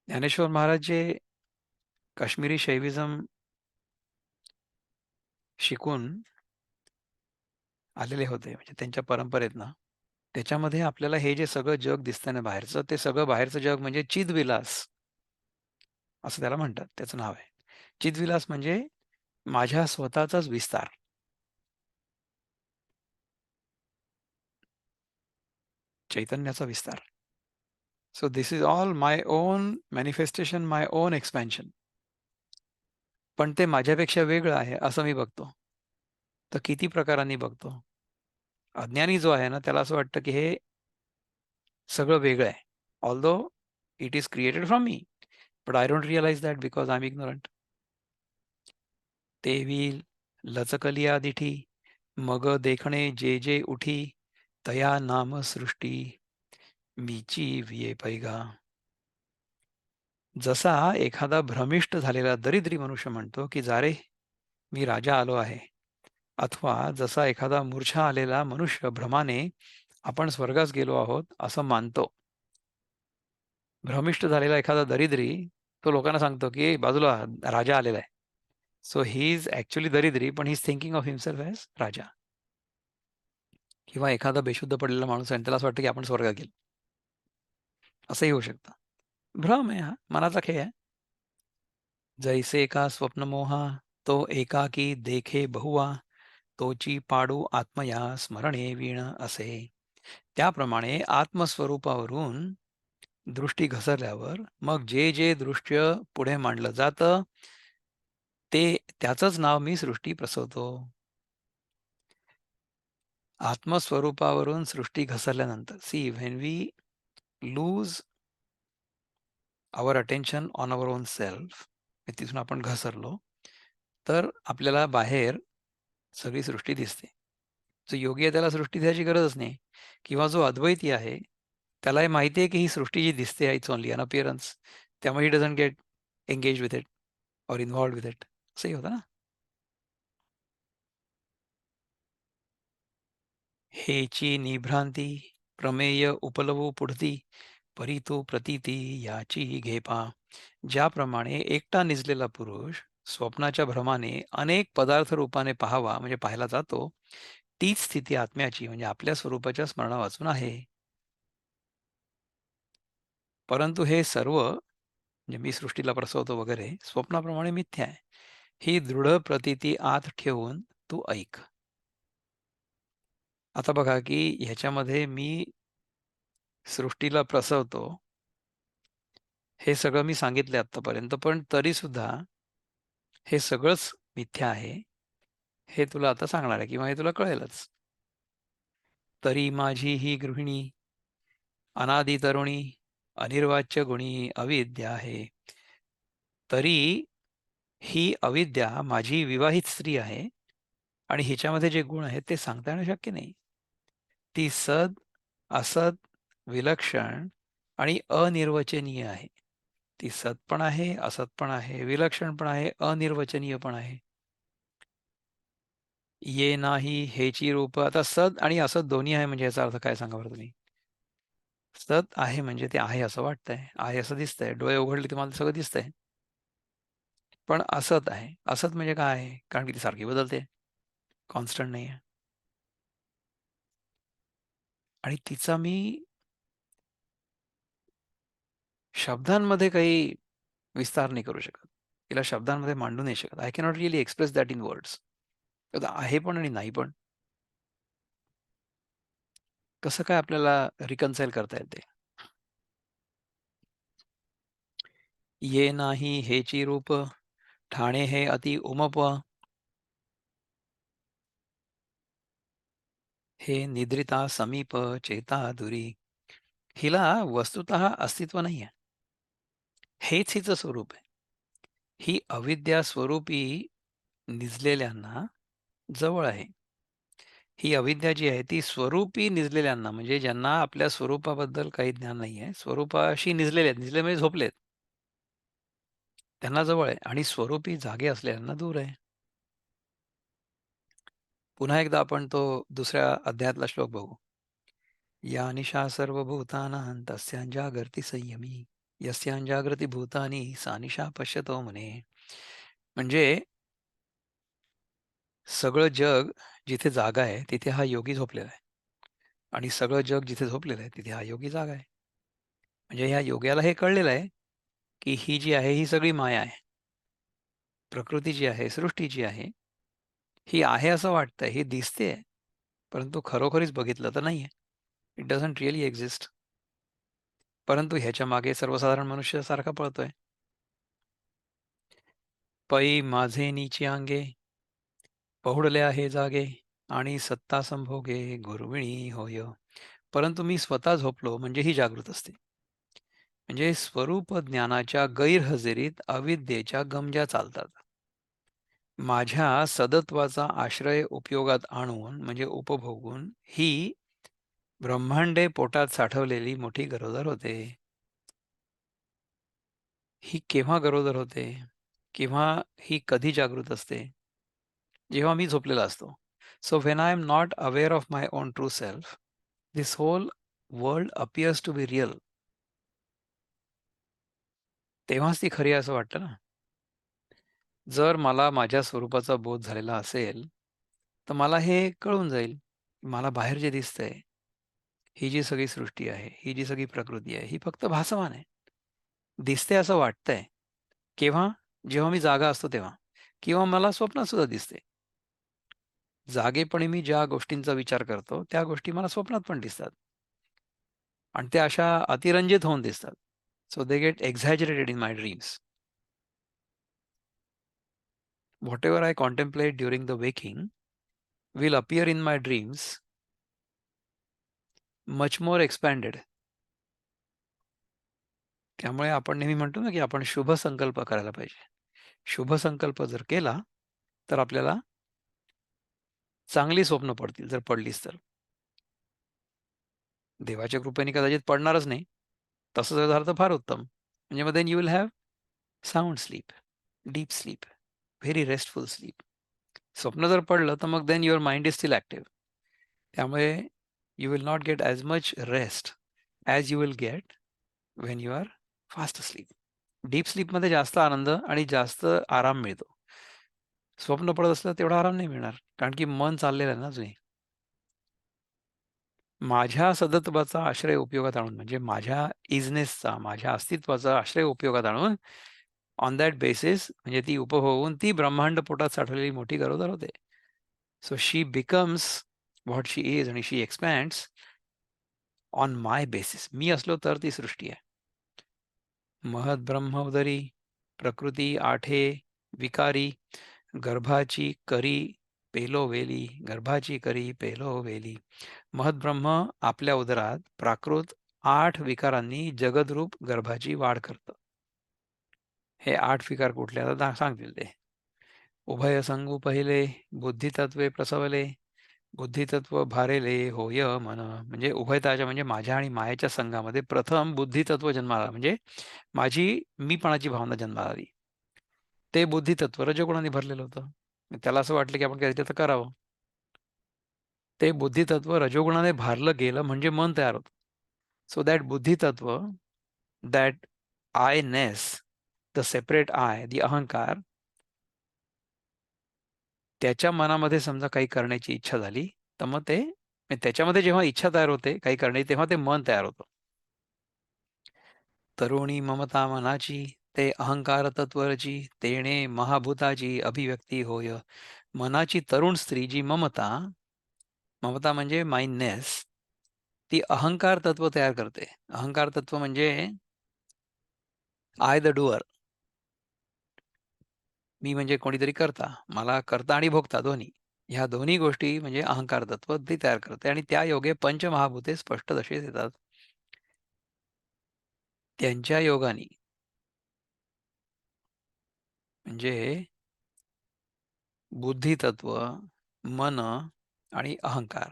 ज्ञानेश्वर महाराज जे काश्मीरी शैविझम शिकून आलेले होते म्हणजे त्यांच्या परंपरेतनं. त्याच्यामध्ये आपल्याला हे जे सगळं जग दिसतंय ना बाहेरचं, ते सगळं बाहेरचं जग म्हणजे चिदविलास असं त्याला म्हणतात. त्याचं नाव आहे. चिदविलास म्हणजे माझ्या स्वतःचाच विस्तार, चैतन्याचा विस्तार. So this is all my own manifestation, my own expansion. पण ते माझ्यापेक्षा वेगळं आहे असं मी बघतो. तर किती प्रकारांनी बघतो. अज्ञानी जो आहे ना त्याला असं वाटतं की हे सगळं वेगळं आहे. Although it is created from me, but I don't realise that because I am ignorant. तेवी लचकलिया दिठी मग देखणे जे जे उठी तया नाम सृष्टी मीची विये पैगा. जसा एखादा भ्रमिष्ट झालेला दरिद्री मनुष्य म्हणतो की जा रे मी राजा आलो आहे, अथवा जसा एखादा मूर्छा आलेला मनुष्य भ्रमाने आपण स्वर्गास गेलो आहोत असं मानतो. भ्रमिष्ट झालेला एखादा दरिद्री तो लोकांना सांगतो की बाजूला राजा आलेला आहे. So he is actually daridri, पण he is thinking of himself as raja. किंवा एखादा बेशुद्ध पडलेला माणूस आहे आणि त्याला असं वाटतं की आपण स्वर्गात गेलो. असंही होऊ शकतं. भ्रम आहे हा, मनाचा खेळ आहे. जैसे का स्वप्नमोहा तो एकाकी देखे बहुवा तोची पाडू आत्मया स्मरणे वीण असे. त्याप्रमाणे आत्मस्वरूपावरून दृष्टी घसरल्यावर मग जे जे दृश्य पुढे मांडलं जातं ते त्याचंच नाव मी सृष्टी प्रसवतो. आत्मस्वरूपावरून सृष्टी घसरल्यानंतर see when we lose our attention on our own self, तिथून आपण घसरलो तर आपल्याला बाहेर सगळी सृष्टी दिसते. जो योगी आहे त्याला सृष्टी द्यायची गरजच नाही. किंवा जो अद्वैती आहे त्याला हे माहिती आहे, की ही सृष्टी जी दिसते इट्स ओन्ली अन अपीअरन्स. त्यामुळे he doesn't gate engage with it or involved with it. असंही होतं ना. हेची निभ्रांती प्रमेय उपलवू पुढती परी तो प्रतीती याची घे पहा. ज्याप्रमाणे एकटा निजलेला पुरुष स्वप्नाच्या भ्रमाने अनेक पदार्थ रूपाने पाहावा म्हणजे पाहायला जातो, तीच स्थिती आत्म्याची म्हणजे आपल्या स्वरूपाच्या स्मरणा वाचून आहे. परंतु हे सर्व म्हणजे मी सृष्टीला प्रसवतो वगैरे स्वप्नाप्रमाणे मिथ्या आहे. ही दृढ प्रतीती आत ठेवून तू ऐक. आता बघा की ह्याच्यामध्ये मी सृष्टीला प्रसवतो हे सगळं मी सांगितलं आत्तापर्यंत, पण तरी सुद्धा हे सगळंच मिथ्या आहे, हे तुला आता सांगणार आहे किंवा हे तुला कळेलच. तरी माझी ही गृहिणी अनादी तरुणी अनिर्वाच्य गुणी अविद्या आहे. तरी ही अविद्या माझी विवाहित स्त्री आहे आणि हिच्यामध्ये जे गुण आहेत ते सांगता येणं शक्य नाही. ती सद, असद, विलक्षण आणि अनिर्वचनीय आहे. ती सत पण आहे, असत पण आहे, विलक्षण पण आहे, अनिर्वचनीय पण आहे. ये नाही हेची रूप. आता सत आणि असत दोन्ही आहे म्हणजे याचा अर्थ काय सांगा बरं तुम्ही? सत आहे म्हणजे ते आहे असं वाटतंय, आहे असं दिसतंय. डोळे उघडले तर मला सगळं दिसतंय. पण असत आहे. असत म्हणजे काय आहे? कारण की ती सारखी बदलते. कॉन्स्टंट नाही आहे. आणि तिचा मी शब्दांमध्ये काही विस्तार नाही करू शकत. तिला शब्दांमध्ये मांडू नाही शकत. I cannot really express that in words. आता आहे पण आणि नाही पण. कसं काय आपल्याला रिकन्साइल करता येते? ये नाही हेची रूप, ठाणे हे अति उमप, हे निद्रिता समीप चेता दुरी. हिला वस्तुतः अस्तित्व नाही आहे. हेच हिचं स्वरूप आहे. ही अविद्या स्वरूपी निजलेल्यांना जवळ आहे. ही अविद्या जी आहे ती स्वरूपी निजलेल्यांना म्हणजे ज्यांना आपल्या स्वरूपाबद्दल काही ज्ञान नाही आहे, स्वरूपाशी निजलेले आहेत. निजले म्हणजे झोपलेत. त्यांना जवळ आहे आणि स्वरूपी जागे असलेल्यांना दूर आहे. पुन्हा एकदा आपण तो दुसऱ्या अध्यायातला श्लोक बघू. या निशा सर्वभूतानां तस्यां संयमी यस्यां भूतानी सा निशा पश्यतो म्हणे. म्हणजे सगळं जग जिथे जागा आहे तिथे हा योगी झोपलेला आहे आणि सगळं जग जिथे झोपलेलं आहे तिथे हा योगी जागा आहे. म्हणजे ह्या योग्याला हे कळलेलं आहे की ही जी आहे ही सगळी माया आहे. प्रकृती जी आहे, सृष्टी जी आहे, ही आहे असं वाटतंय, ही दिसते, परंतु खरोखरीच बघितलं तर नाहीये. It doesn't really exist. परंतु ह्याच्या मागे सर्वसाधारण मनुष्य सारखा पळतोय. पै माझे नीची अंगे पहुडले आहे जागे आणि सत्ता संभोगे गुरविणी होय. परंतु मी स्वतः झोपलो म्हणजे ही जागृत असते. म्हणजे स्वरूप ज्ञानाच्या गैरहजेरीत अविद्येच्या गमजा चालतात. माझ्या सदत्वाचा आश्रय उपयोगात आणून म्हणजे उपभोगून ही ब्रह्मांडे पोटात साठवलेली मोठी गरोदर होते. ही केव्हा गरोदर होते? किंवा ही कधी जागृत असते? जेव्हा मी झोपलेला असतो. So when I am not aware of my own true self, this whole world appears to be real. तेव्हाच ती खरी आहे असं वाटतं ना. जर मला माझ्या स्वरूपाचा बोध झालेला असेल, तर मला हे कळून जाईल. मला बाहेर जे दिसतंय, ही जी सगळी सृष्टी आहे, ही जी सगळी प्रकृती आहे, ही फक्त भासमान आहे. दिसते असं वाटतंय. केव्हा? जेव्हा मी जागा असतो तेव्हा किंवा मला स्वप्नात सुद्धा दिसते. जागेपणी मी ज्या गोष्टींचा विचार करतो, त्या गोष्टी मला स्वप्नात पण दिसतात आणि त्या अशा अतिरंजित होऊन दिसतात. So they get exaggerated in my dreams. Whatever I contemplate during the waking will appear in my dreams much more expanded. त्यामुळे आपण नेहमी म्हणतो ना, की आपण शुभ संकल्प करायला पाहिजे. शुभ संकल्प जर केला, तर आपल्याला चांगली स्वप्न पडतील, जर पडलीच तर. देवाच्या कृपेने कदाचित पडणारच नाही. तसं जर झालं तर फार उत्तम. म्हणजे मग then you will have sound sleep, deep sleep, very restful sleep. स्वप्न जर पडलं तर मग then your mind is still active. त्यामुळे you will not get as much rest as you will get when you are fast sleep. Deep स्लीपमध्ये जास्त आनंद आणि जास्त आराम मिळतो. स्वप्न पडत असलं तेवढा आराम नाही मिळणार. कारण की मन चाललेलं आहे ना अजूनही. माझ्या सदत्वाचा आश्रय उपयोगात आणून म्हणजे माझ्या इजनेसचा, माझ्या अस्तित्वाचा आश्रय उपयोगात आणून ऑन दॅट बेसिस म्हणजे ती उपभोगून ती ब्रह्मांड पोटात साठवलेली मोठी गरोदर होते. So she becomes what she is आणि शी एक्सपॅन्ड्स ऑन माय बेसिस. मी असलो तर ती सृष्टी आहे. महत ब्रह्म उदरी प्रकृती आठे विकारी गर्भाची करी पेलो वेली. गर्भाची करी पेलो वेली. महद्ब्रह्म आपल्या उदरात प्राकृत 8 विकारांनी जगदरूप गर्भाची वाढ करतं. हे 8 विकार कुठले आता सांगतील ते. उभय संगू पहिले बुद्धितत्वे प्रसवले बुद्धितत्व भारेले होय मन. म्हणजे उभयताच्या म्हणजे माझ्या आणि मायेच्या संघामध्ये प्रथम बुद्धितत्व जन्माला म्हणजे माझी मीपणाची भावना जन्माला आली. ते बुद्धितत्व रजोगुणाने भरलेलं होतं. त्याला असं वाटलं की आपण काहीतरी आता करावं. ते बुद्धितत्व रजोगुणाने भारलं गेलं म्हणजे मन तयार होतं. So that buddhitattva, that Iness, the separate I, the ahankar, त्याच्या मनामध्ये समजा काही करण्याची इच्छा झाली, तर मग ते त्याच्यामध्ये जेव्हा इच्छा तयार होते काही करण्याची, तेव्हा ते मन तयार होतं. तरुणी ममता मनाची, ते अहंकार तत्वरची, तेणे महाभूताची अभिव्यक्ती होय. मनाची तरुण स्त्री जी ममता, ममता म्हणजे माइंडनेस, ती अहंकार तत्व तयार करते. अहंकार तत्व म्हणजे आय द डुअर. मी म्हणजे कोणीतरी करता, मला करता आणि भोगता दोन्ही. ह्या दोन्ही गोष्टी म्हणजे अहंकार तत्व ती तयार करते आणि त्या योगे पंचमहाभूते स्पष्ट तशीच येतात. त्यांच्या योगाने म्हणजे बुद्धितत्व, मन आणि अहंकार.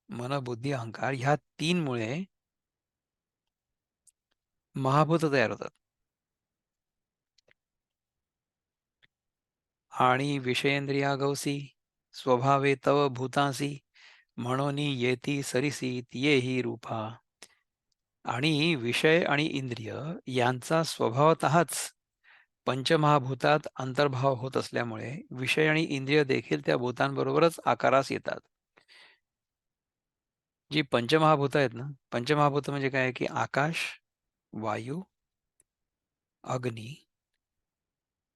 मन, बुद्धी, अहंकार ह्या 3 मुळे महाभूत तयार होतात. आणि विषयेंद्रियागौसी स्वभावे तव भूतांसी म्हणोनी येती सरिसी तियेही रूपा. आणि विषय आणि इंद्रिय यांचा स्वभावतःच पंचमहाभूतात अंतर्भाव होत असल्यामुळे विषय आणि इंद्रिय देखील त्या भूतांबरोबरच आकारास येतात. जी पंचमहाभूत आहेत ना, पंचमहाभूत म्हणजे काय आहे की आकाश, वायू, अग्नी,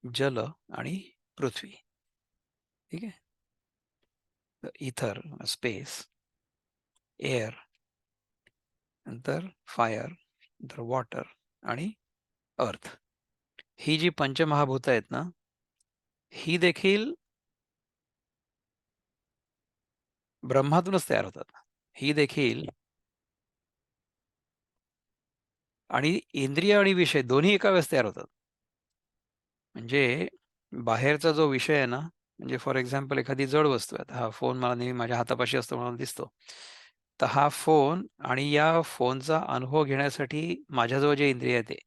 जल आणि पृथ्वी. ठीक आहे. इथर, स्पेस, एअर, नंतर फायर, नंतर वॉटर आणि अर्थ. ही जी पंचमहाभूत आहेत ना, ही देखील ब्रह्मातूनच तयार होतात. ही देखील आणि इंद्रिय आणि विषय दोन्ही एका वेळेस तयार होतात. म्हणजे बाहेरचा जो विषय आहे ना, म्हणजे फॉर एक्झाम्पल एखादी जड वस्तू आहे. आता हा फोन मला नेहमी माझ्या हातापाशी असतो म्हणून दिसतो. तर हा फोन आणि या फोनचा अनुभव घेण्यासाठी माझ्याजवळ जे इंद्रिय आहे ते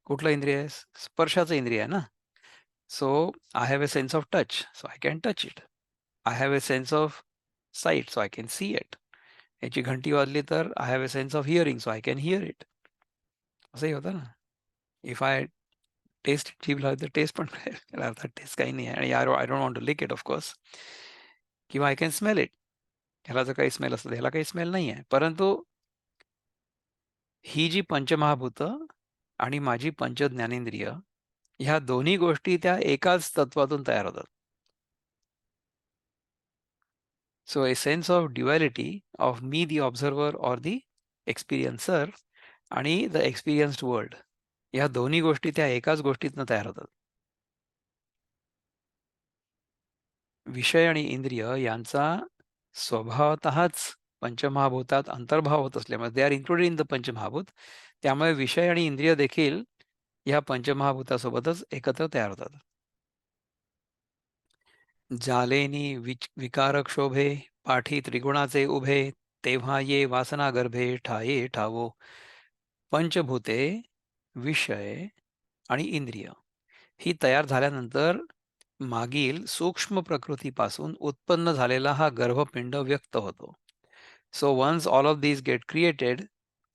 कुठलं इंद्रिय आहे? स्पर्शाचं इंद्रिय आहे ना. So I have a sense of touch, so I can touch it. I have a sense of site, so I can see it. याची घंटी वाजली तर I have a sense of hearing, so I can hear it. असंही होतं ना. If I taste जीभ लावली तर टेस्ट पण कळेल. त्याला अर्थात टेस्ट काही नाही आहे आणि I don't want to lick it of course. किंवा आय कॅन स्मेल इट. ह्याला जर काही स्मेल असतं, ह्याला काही स्मेल नाही आहे. परंतु ही जी पंचमहाभूतं आणि माझी पंचज्ञानेंद्रिय ह्या दोन्ही गोष्टी त्या एकाच तत्वातून तयार होतात. So a sense of duality of me the observer or the experiencer आणि द एक्सपिरियन्स्ड वर्ल्ड, ह्या दोन्ही गोष्टी त्या एकाच गोष्टीतनं तयार होतात. विषय आणि इंद्रिय यांचा स्वभावतःच पंचमहाभूतात अंतर्भाव होत असल्यामुळे they are included in the panchamahabhuta. त्यामुळे विषय आणि इंद्रिय देखील ह्या पंचमहाभूतासोबतच एकत्र तयार होतात. जालेनी विकारक शोभे पाठी त्रिगुणाचे उभे तेव्हा ये वासना गर्भे ठाये ठावो पंचभूते, विषय आणि इंद्रिय ही तयार झाल्यानंतर मागील सूक्ष्म प्रकृतीपासून उत्पन्न झालेला हा गर्भपिंड व्यक्त होतो. So once all of these get created,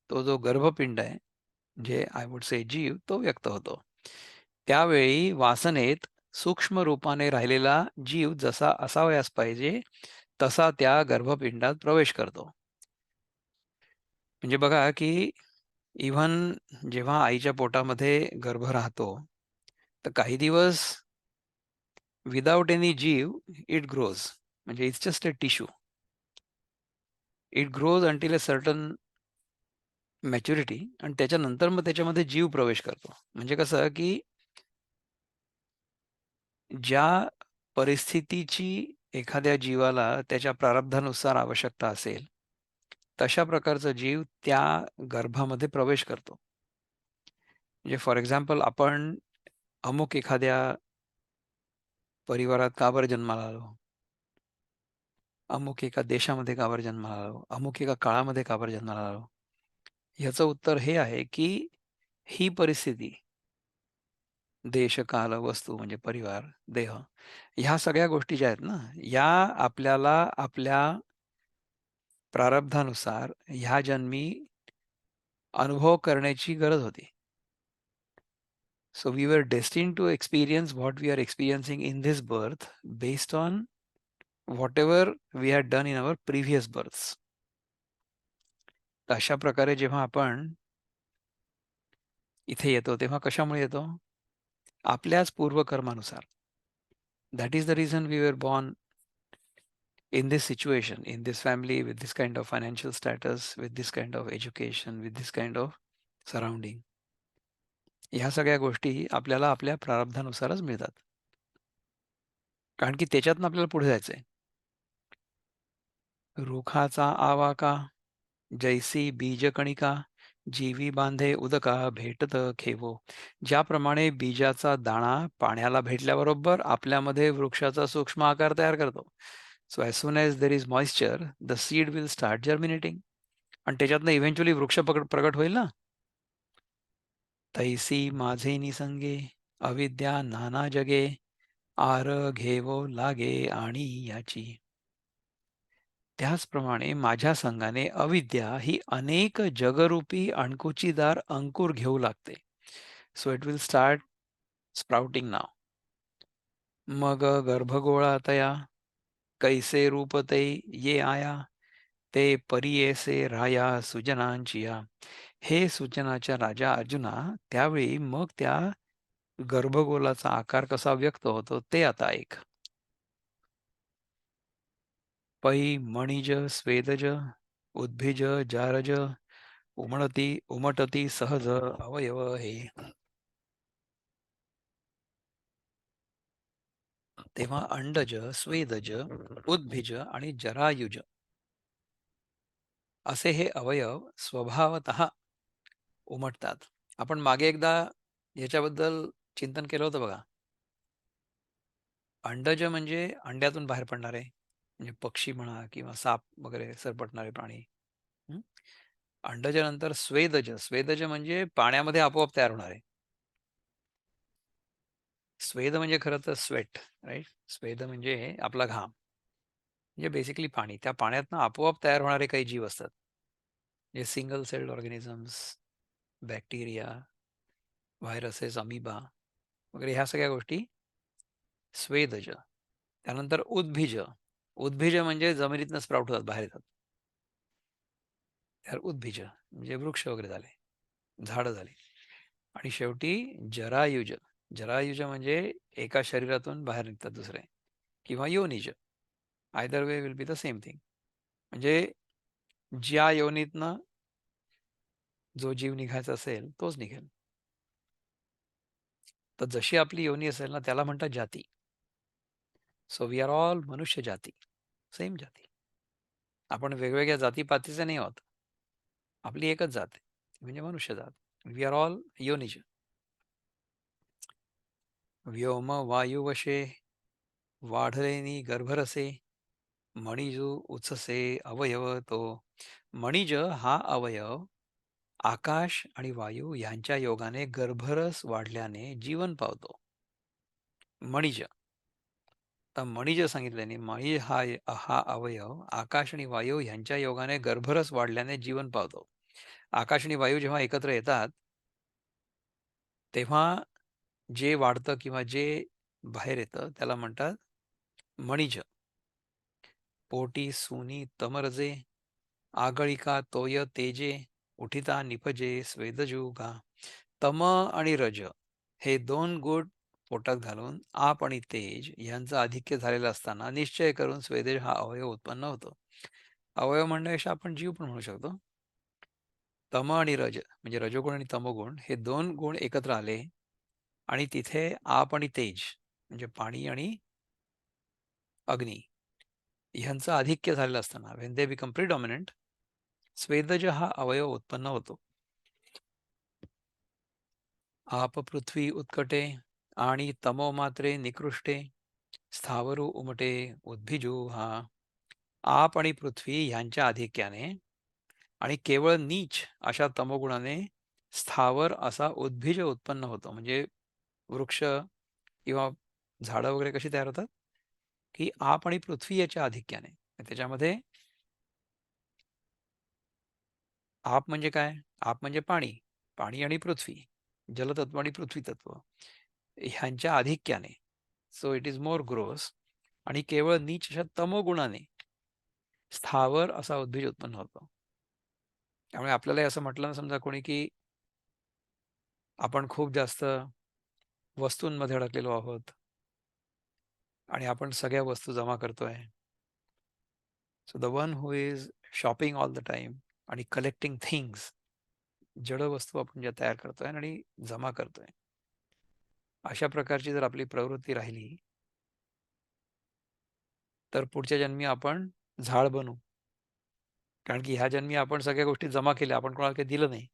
तो जो गर्भपिंड आहे, जे आय वुड से जीव, तो व्यक्त होतो. त्यावेळी वासनेत सूक्ष्म रूपाने राहिलेला जीव जसा असावयास पाहिजे, तसा त्या गर्भपिंडात प्रवेश करतो. म्हणजे बघा, की इव्हन जेव्हा आईच्या पोटामध्ये गर्भ राहतो, तर काही दिवस विदाऊट एनी जीव इट ग्रोज. म्हणजे it's just a tissue. It grows until a certain maturity आणि त्याच्यानंतर मग त्याच्यामध्ये जीव प्रवेश करतो. म्हणजे कसं, की ज्या परिस्थितीची एखाद्या जीवाला त्याच्या प्रारब्धानुसार आवश्यकता असेल, तशा प्रकारचा जीव त्या गर्भामध्ये प्रवेश करतो. म्हणजे फॉर एक्झाम्पल आपण अमुक एखाद्या परिवारात का बरं जन्माला आलो? अमुक एका देशामध्ये का बरं जन्माला आलो? अमुक एका काळामध्ये का बरं जन्माला आलो? ह्याचं उत्तर हे आहे, की ही परिस्थिती, देश, काल, वस्तू म्हणजे परिवार, देह, ह्या सगळ्या गोष्टी ज्या आहेत ना, या आपल्याला आपल्या प्रारब्धानुसार ह्या जन्मी अनुभव करण्याची गरज होती. So we were destined to experience what we are experiencing in this birth based on whatever we had done in our previous births. अशा प्रकारे जेव्हा आपण इथे येतो, तेव्हा कशामुळे येतो? आपल्याच पूर्वकर्मानुसार. That is the reason we were born in this situation, in this family, with this kind of financial status, with this kind of education, with this kind of surrounding. ह्या सगळ्या गोष्टी आपल्याला आपल्या प्रारब्धानुसारच मिळतात. कारण की त्याच्यातनं आपल्याला पुढे जायचंय. रुखाचा आवाका जैसी बीजकणिका जीवी बांधे उदका भेटत खेवो. ज्याप्रमाणे बीजाचा दाणा पाण्याला भेटल्याबरोबर आपल्यामध्ये वृक्षाचा सूक्ष्म आकार तयार करतो. So as soon as there is moisture, the seed will start germinating आणि त्याच्यातनं इव्हेंच्युअली वृक्ष प्रगट होईल ना. तैसी माझे निसंगे अविद्या नाना जगे आर घेवो लागे आणि याची. त्याचप्रमाणे माझ्या संघाने अविद्या ही अनेक जगरूपी अणकुचीदार अंकुर घेऊ लागते. So it will start sprouting now. मग गर्भगोळा तया कैसे रूप ते ये आया ते परियेसे राया सुजनांचिया. हे सूचनाच्या राजा अर्जुना, त्यावेळी मग त्या गर्भगोलाचा आकार कसा व्यक्त होतो ते आता ऐक. पै मणिज स्वेदज उद्भिज जारज उमटती सहज अवयव हे. तेव्हा अंडज, स्वेदज, उद्भिज आणि जरायुज असे हे अवयव स्वभावतः उमटतात. आपण मागे एकदा याच्याबद्दल चिंतन केलं होतं बघा. अंडज म्हणजे अंड्यातून बाहेर पडणारे, म्हणजे पक्षी म्हणा किंवा साप वगैरे सरपटणारे प्राणी. हं. अंडजानंतर स्वेदज. स्वेदज म्हणजे पाण्यामध्ये आपोआप तयार होणारे. स्वेद म्हणजे खरं तर स्वेट, राईट? स्वेद म्हणजे आपला घाम. म्हणजे बेसिकली पाणी. त्या पाण्यातनं आपोआप तयार होणारे काही जीव असतात. म्हणजे single celled organisms, bacteria, viruses, amoeba वगैरे ह्या सगळ्या गोष्टी स्वेदज. त्यानंतर उद्भिज. उद्भिज म्हणजे जमिनीतनं स्प्राउट होतात, बाहेर येतात. तर उद्भिज म्हणजे वृक्ष वगैरे झाले, झाडं झाली. आणि शेवटी जरायुज. जरायुज म्हणजे एका शरीरातून बाहेर निघतात दुसरे, किंवा योनिज. Either way will be the same thing. म्हणजे ज्या योनीतनं जो जीव निघायचा असेल तोच निघेल. तर जशी आपली योनी असेल ना, त्याला म्हणतात जाती. सो वी आर ऑल मनुष्य जाती, सेम जाती. आपण वेगवेगळ्या जातीपातीचे नाही आहोत. आपली एकच जात आहे, म्हणजे मनुष्य जात. We are all yonij. व्योम वायुवशे वाढलेनी गर्भरसे मणिजु उचसे अवयव तो. मणिज हा अवयव आकाश आणि वायू यांच्या योगाने गर्भरस वाढल्याने जीवन पावतो. मणिज तर मणिज सांगितल्याने मणिज हा अवयव आकाश आणि वायू यांच्या योगाने गर्भरस वाढल्याने जीवन पावतो. आकाश आणि वायू जेव्हा एकत्र येतात तेव्हा जे वाढतं किंवा जे बाहेर येतं त्याला म्हणतात मणिज. पोटी सुनी तमरजे, आगळिका तोय तेजे, उठिता निपजे स्वेदजूगा. तम आणि रज हे दोन गुण पोटात घालून आप आणि तेज यांचं आधिक्य झालेलं असताना निश्चय करून स्वेदेश हा अवयव उत्पन्न होतो. अवयव म्हणण्यापेक्षा आपण जीव पण म्हणू शकतो. तम आणि रज म्हणजे रजोगुण आणि तमोगुण हे दोन गुण एकत्र आले आणि तिथे आप आणि तेज म्हणजे पाणी आणि अग्नी ह्यांचं आधिक्य झालेलं असताना वेन दे बिकम प्रिडॉमिनंट स्वेदज हा अवयव उत्पन्न होतो. आप पृथ्वी उत्कटे आणि तमो मात्रे निकृष्टे, स्थावरू उमटे उद्भिजू हा. आप आणि पृथ्वी ह्यांच्या आधिक्याने आणि केवळ नीच अशा तमोगुणाने स्थावर असा उद्भिज उत्पन्न होतो. म्हणजे वृक्ष किंवा झाडं वगैरे कशी तयार होतात की आप आणि पृथ्वी याच्या आधिक्याने. त्याच्यामध्ये आप म्हणजे काय? आप म्हणजे पाणी, पाणी आणि पृथ्वी, जलतत्व आणि पृथ्वी तत्व ह्यांच्या आधिक्याने. So it is more gross. आणि केवळ नीच अशा तमोगुणाने स्थावर असा उद्भिज उत्पन्न होतो. त्यामुळे आपल्याला असं म्हटलं ना समजा कोणी की आपण खूप जास्त वस्तूंमध्ये अडकलेलो आहोत आणि आपण सगळ्या वस्तू जमा करतोय. So the one who is shopping all the time आणि कलेक्टिंग थिंग्स, जड वस्तू आपण ज्या तयार करतोय आणि जमा करतोय, अशा प्रकारची जर आपली प्रवृत्ती राहिली तर पुढच्या जन्मी आपण झाड बनू. कारण की ह्या जन्मी आपण सगळ्या गोष्टी जमा केल्या, आपण कोणाला काही दिलं नाही.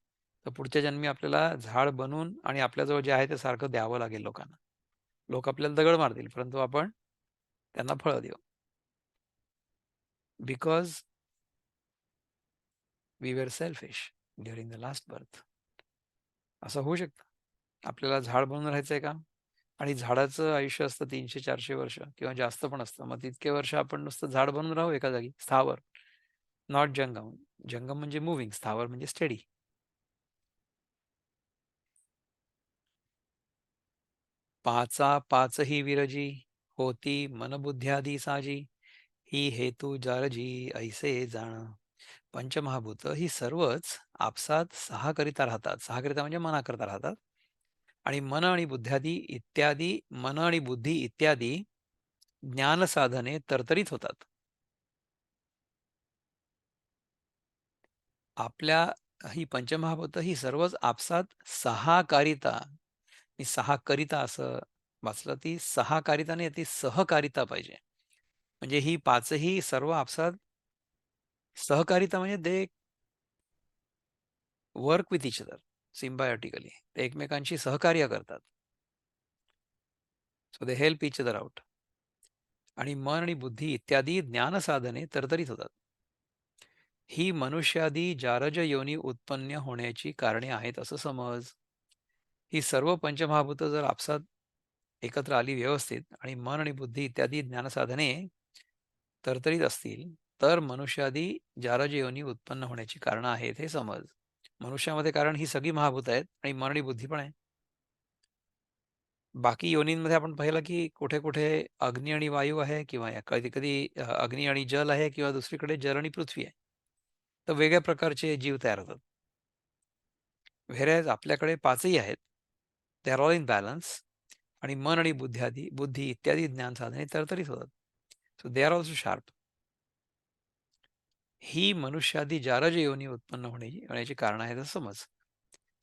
तर पुढच्या जन्मी आपल्याला झाड बनवून आणि आपल्याजवळ जे आहे ते सारखं द्यावं लागेल लोकांना. लोक आपल्याला दगड मारतील परंतु आपण त्यांना फळं देऊ. Because we were selfish during the last birth. असं होऊ शकतं. आपल्याला झाड बनून राहायचंय का? आणि झाडाचं आयुष्य असतं 300-400 वर्ष किंवा जास्त पण असतं. मग तितके वर्ष आपण नुसतं झाड बनून राहू एका जागी स्थावर. नॉट जंगम. जंगम म्हणजे मुव्हिंग, स्थावर म्हणजे स्टेडी. पाचा पाचही विरजी होती मनबुद्ध्यादी साजी, ही हेतू जारजी ऐसे जाण. पंचमहाभूत ही सर्वच आपसात सहा करिता राहतात. सहा करिता म्हणजे मनाकरता राहतात. आणि मन आणि बुद्ध्यादी इत्यादी मन आणि बुद्धी इत्यादी ज्ञान साधने तरतरीत होतात. आपल्या ही पंचमहाभूत ही सर्वच आपसात सहा कारिता आणि सहा करिता असं वाचलं, ती सहा कारिता नाही, ती सहकारिता पाहिजे. म्हणजे ही पाचही सर्व आपसात सहकारिता म्हणजे they work with each other symbiotically. ते एकमेकांशी सहकार्य करतात. So they help each other out. आणि मन आणि बुद्धी इत्यादी ज्ञानसाधने तरतरीत होतात. ही मनुष्यादी जारज योनी उत्पन्न होण्याची कारणे आहेत असं समज. ही सर्व पंचमहाभूत जर आपसात एकत्र आली व्यवस्थित आणि मन आणि बुद्धी इत्यादी ज्ञानसाधने तरतरीत असतील तर मनुष्यादी जारज योनी उत्पन्न होण्याची कारणं आहेत हे समज. मनुष्यामध्ये कारण ही सगळी महाभूत आहेत आणि मन आणि बुद्धी पण आहे. बाकी योनींमध्ये आपण पाहिलं की कुठे कुठे अग्नी आणि वायू आहे किंवा कधी कधी अग्नी आणि जल आहे किंवा दुसरीकडे जल आणि पृथ्वी आहे. तर वेगळ्या प्रकारचे जीव तयार होतात. व्हेरेज आपल्याकडे पाचही आहेत. They are all in balance. आणि मन आणि बुद्धी इत्यादी ज्ञान साधने तरतरीत होतात. So they are also sharp. ही मनुष्यादी जारज योनी उत्पन्न होण्याची कारण आहेत असं समज.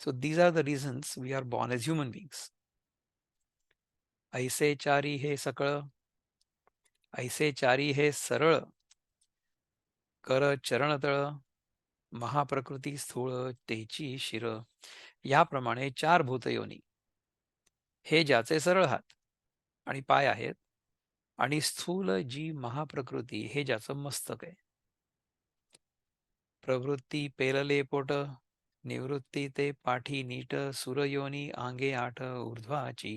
So these are the reasons we are born as human beings. ऐसे चारी हे सकळ, ऐसे चारी हे सरळ, कर चरणतळ, महाप्रकृती स्थूळ तेची शिर. याप्रमाणे चार भूतयोनी हे ज्याचे सरळ हात आणि पाय आहेत आणि स्थूल जी महाप्रकृती हे ज्याचं मस्तक आहे. प्रवृत्ती पेरले पोट, निवृत्ती ते पाठी नीट, सुरयोनी आंगे आठ ऊर्ध्वाची.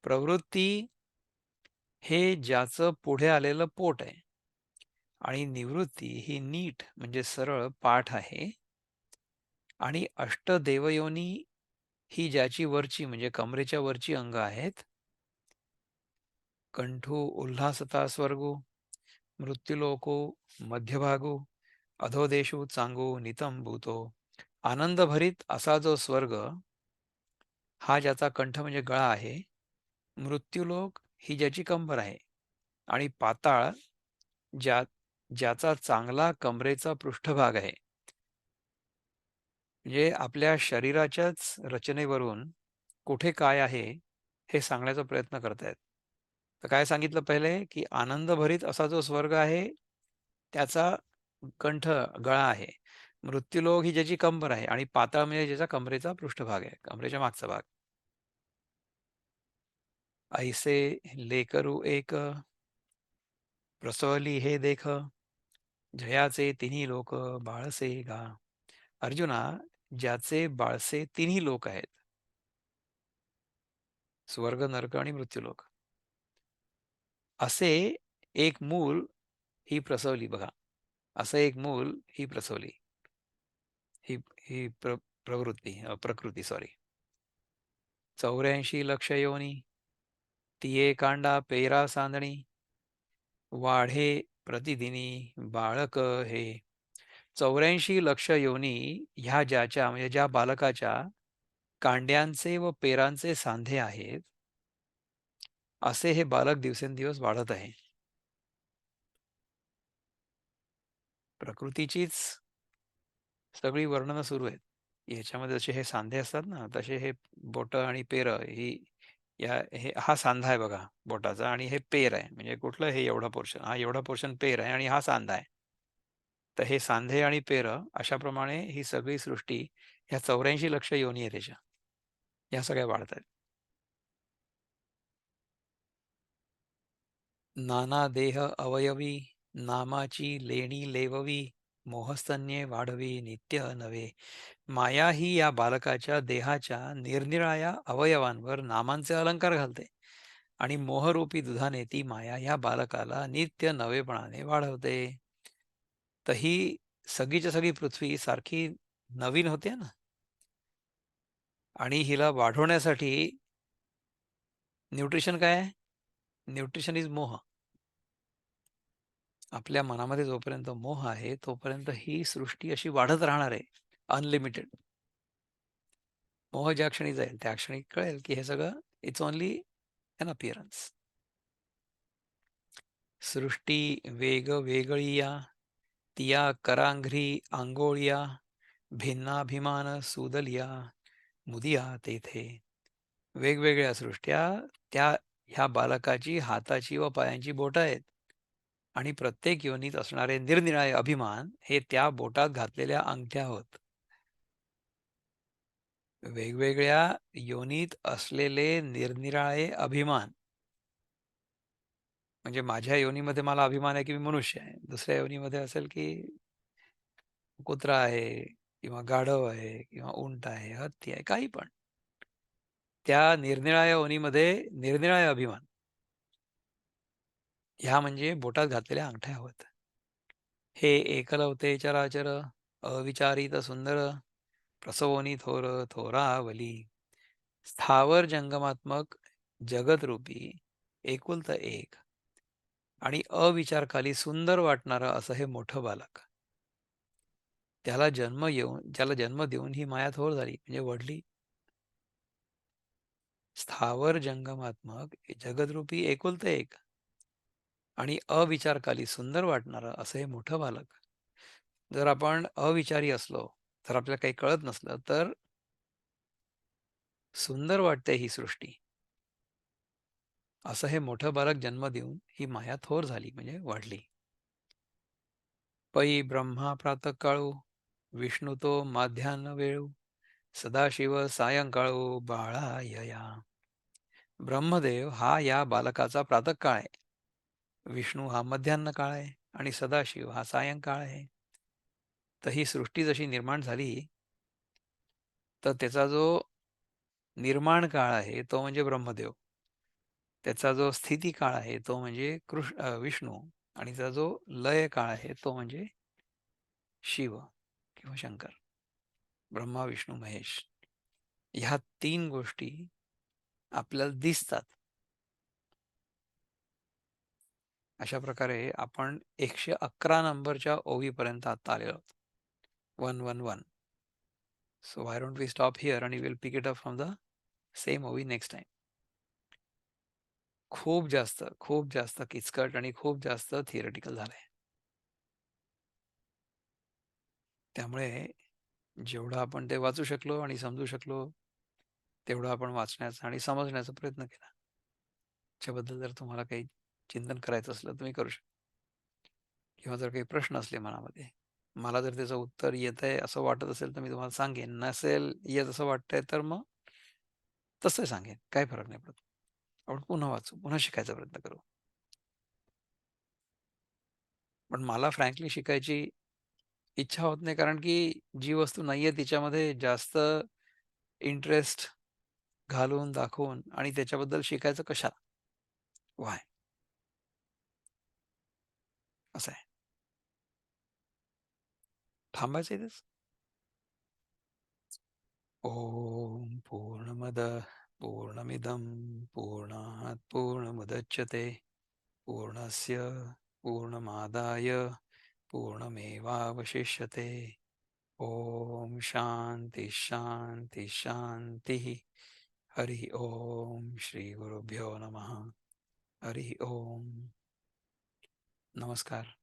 प्रवृत्ती हे ज्याचं पुढे आलेलं पोट आहे आणि निवृत्ती ही नीट म्हणजे सरळ पाठ आहे आणि अष्टदेवयोनी ही ज्याची वरची म्हणजे कमरेच्या वरची अंग आहेत. कंठू उल्हासता स्वर्गो, मृत्युलोको मध्यभागो, अधोदेशू चांगू नितम भूतो. आनंदभरीत असा जो स्वर्ग हा ज्याचा कंठ म्हणजे गळा आहे, मृत्यूलोक ही ज्याची कंबर आहे आणि पाताळ ज्या ज्याचा चांगला कमरेचा पृष्ठभाग आहे. म्हणजे आपल्या शरीराच्याच रचनेवरून कुठे काय आहे हे सांगण्याचा प्रयत्न करतायत. तर काय सांगितलं पहिले, की आनंदभरीत असा जो स्वर्ग आहे, त्याचा कंठ गळा आहे. मृत्यूलोक ही ज्याची कंबर आहे आणि पाताळ म्हणजे ज्याचा कमरेचा पृष्ठभाग आहे, कमरेच्या मागचा भाग. ऐसे लेकरू एक प्रसवली हे देख, जयाचे तिन्ही लोक बाळसे गा. अर्जुना, ज्याचे बाळसे तिन्ही लोक आहेत, स्वर्ग, नरक आणि मृत्यूलोक, असे एक मूल ही प्रसवली बघा. असं एक मूल ही प्रसवली. ही ही प्रकृती सॉरी. 84 लक्ष योनी, तिये कांडा पेरा सांदणी, वाढे प्रतिदिनी बाळक हे. 84 लक्ष योनी ह्या ज्याच्या म्हणजे ज्या बालकाच्या कांड्यांचे व पेरांचे सांधे आहेत, असे हे बालक दिवसेंदिवस वाढत आहे. प्रकृतीचीच सगळी वर्णनं सुरू आहेत. याच्यामध्ये जसे हे सांधे असतात ना, तसे हे बोटं आणि पेरं ही हा सांधा आहे बघा बोटाचा आणि हे पेर आहे. म्हणजे कुठलं हे एवढा पोर्शन, हा एवढा पोर्शन पेर आहे आणि हा सांधा आहे. तर हे सांधे आणि पेरं अशाप्रमाणे ही सगळी सृष्टी ह्या 84 लक्ष योनी आहे त्याच्या. ह्या सगळ्या वाढतायत. नाना देह अवयवी, नामाची लेणी लेववी, मोहस्तन्ये वाढवी नित्य नवे. माया ही या बालकाच्या देहाच्या निरनिराळ्या अवयवांवर नामांचे अलंकार घालते आणि मोहरूपी दुधाने ती माया या बालकाला नित्य नवेपणाने वाढवते. तर ही सगळीच्या सगळी पृथ्वी सारखी नवीन होते ना, आणि हिला वाढवण्यासाठी न्यूट्रिशन काय आहे? न्यूट्रिशन इज मोह. आपल्या मनामध्ये जोपर्यंत मोह आहे तोपर्यंत ही सृष्टी अशी वाढत राहणार आहे, अनलिमिटेड. मोह ज्या क्षणी जाईल त्या क्षणी कळेल की हे सगळं इट्स ओनली एन अपिअरन्स. सृष्टी वेग वेगळिया, तिया करांघ्री आंघोळिया, भिन्नाभिमान सुदलिया, मुदिया तेथे. वेगवेगळ्या सृष्ट्या त्या ह्या बालकाची हाताची व पायांची बोटं आहेत आणि प्रत्येक योनीत असणारे निरनिराळे अभिमान हे त्या बोटात घातलेल्या अंगठ्या होत. वेगवेगळ्या योनीत असलेले निरनिराळे अभिमान म्हणजे माझ्या योनीमध्ये मला अभिमान आहे की मी मनुष्य आहे. दुसऱ्या योनीमध्ये असेल की कुत्रा आहे किंवा गाढव आहे किंवा उंट आहे, हत्ती आहे, काही पण. त्या निरनिराळ्या योनीमध्ये निरनिराळे अभिमान. ह्या म्हणजे बोटात घातलेल्या अंगठ्या होत. हे एकलवते चराचर, अविचारित सुंदर, प्रसवोनी थोर थोरावली. स्थावर जंगमात्मक जगतरूपी एकुलत एक आणि अविचारखाली सुंदर वाटणारं असं हे मोठं बालक. ज्याला जन्म देऊन ही माया थोर झाली म्हणजे वडली. स्थावर जंगमात्मक जगदरूपी एकुलते एक आणि अविचारकाली सुंदर वाटणारं असं हे मोठं बालक. जर आपण अविचारी असलो, तर आपल्याला काही कळत नसलं तर सुंदर वाटते ही सृष्टी, असं हे मोठं बालक जन्म देऊन ही माया थोर झाली म्हणजे वाढली. पै ब्रह्मा प्रातःकाळू, विष्णू तो माध्यान्ह वेळू, सदाशिव सायंकाळू बाळा यया. ब्रह्मदेव हा या बालकाचा प्रातःकाळ आहे विष्णू हा मध्यान्ह काळ आहे आणि सदाशिव हा सायंकाळ आहे. तर ही सृष्टी जशी निर्माण झाली, तर त्याचा जो निर्माण काळ आहे तो म्हणजे ब्रह्मदेव. त्याचा जो स्थिती काळ आहे तो म्हणजे विष्णू आणि त्याचा जो लय काळ आहे तो म्हणजे शिव किंवा शंकर. ब्रह्मा, विष्णू, महेश. ह्या 3 गोष्टी आपल्याला दिसतात. अशा प्रकारे आपण 111 नंबरच्या ओवीपर्यंत आता आलेलो आहोत. 111. So why don't we stop here and we will pick it up from the same ओवी next time. खूप जास्त किचकट आणि खूप जास्त थिअरेटिकल झालंय. त्यामुळे जेवढं आपण ते वाचू शकलो आणि समजू शकलो, तेवढं आपण वाचण्याचा आणि समजण्याचा प्रयत्न केला. त्याच्याबद्दल जर तुम्हाला काही चिंतन करायचं असलं, तुम्ही करू शकता. किंवा जर काही प्रश्न असले मनामध्ये, मला जर त्याचं उत्तर येतंय असं वाटत असेल, तर मी तुम्हाला सांगेन. नसेल येत असं वाटतंय, तर मग तसं सांगेन. काही फरक नाही पडत. आपण पुन्हा वाचू, पुन्हा शिकायचा प्रयत्न करू. पण मला फ्रँकली शिकायची इच्छा होत नाही, कारण की जी वस्तू नाहीये तिच्यामध्ये जास्त इंटरेस्ट घालून, दाखवून आणि त्याच्याबद्दल शिकायचं कशाला? व्हाय? असं आहे. थांबायचं इथेच. ओम पूर्णमदः पूर्णमिदं पूर्णात् पूर्णमुदच्यते पूर्णस्य पूर्णमादाय पूर्णमेवावशिष्यते. ओम शांती शांती शांती. हरि ओम श्री गुरुभ्यो नमः. हरि ओम. नमस्कार.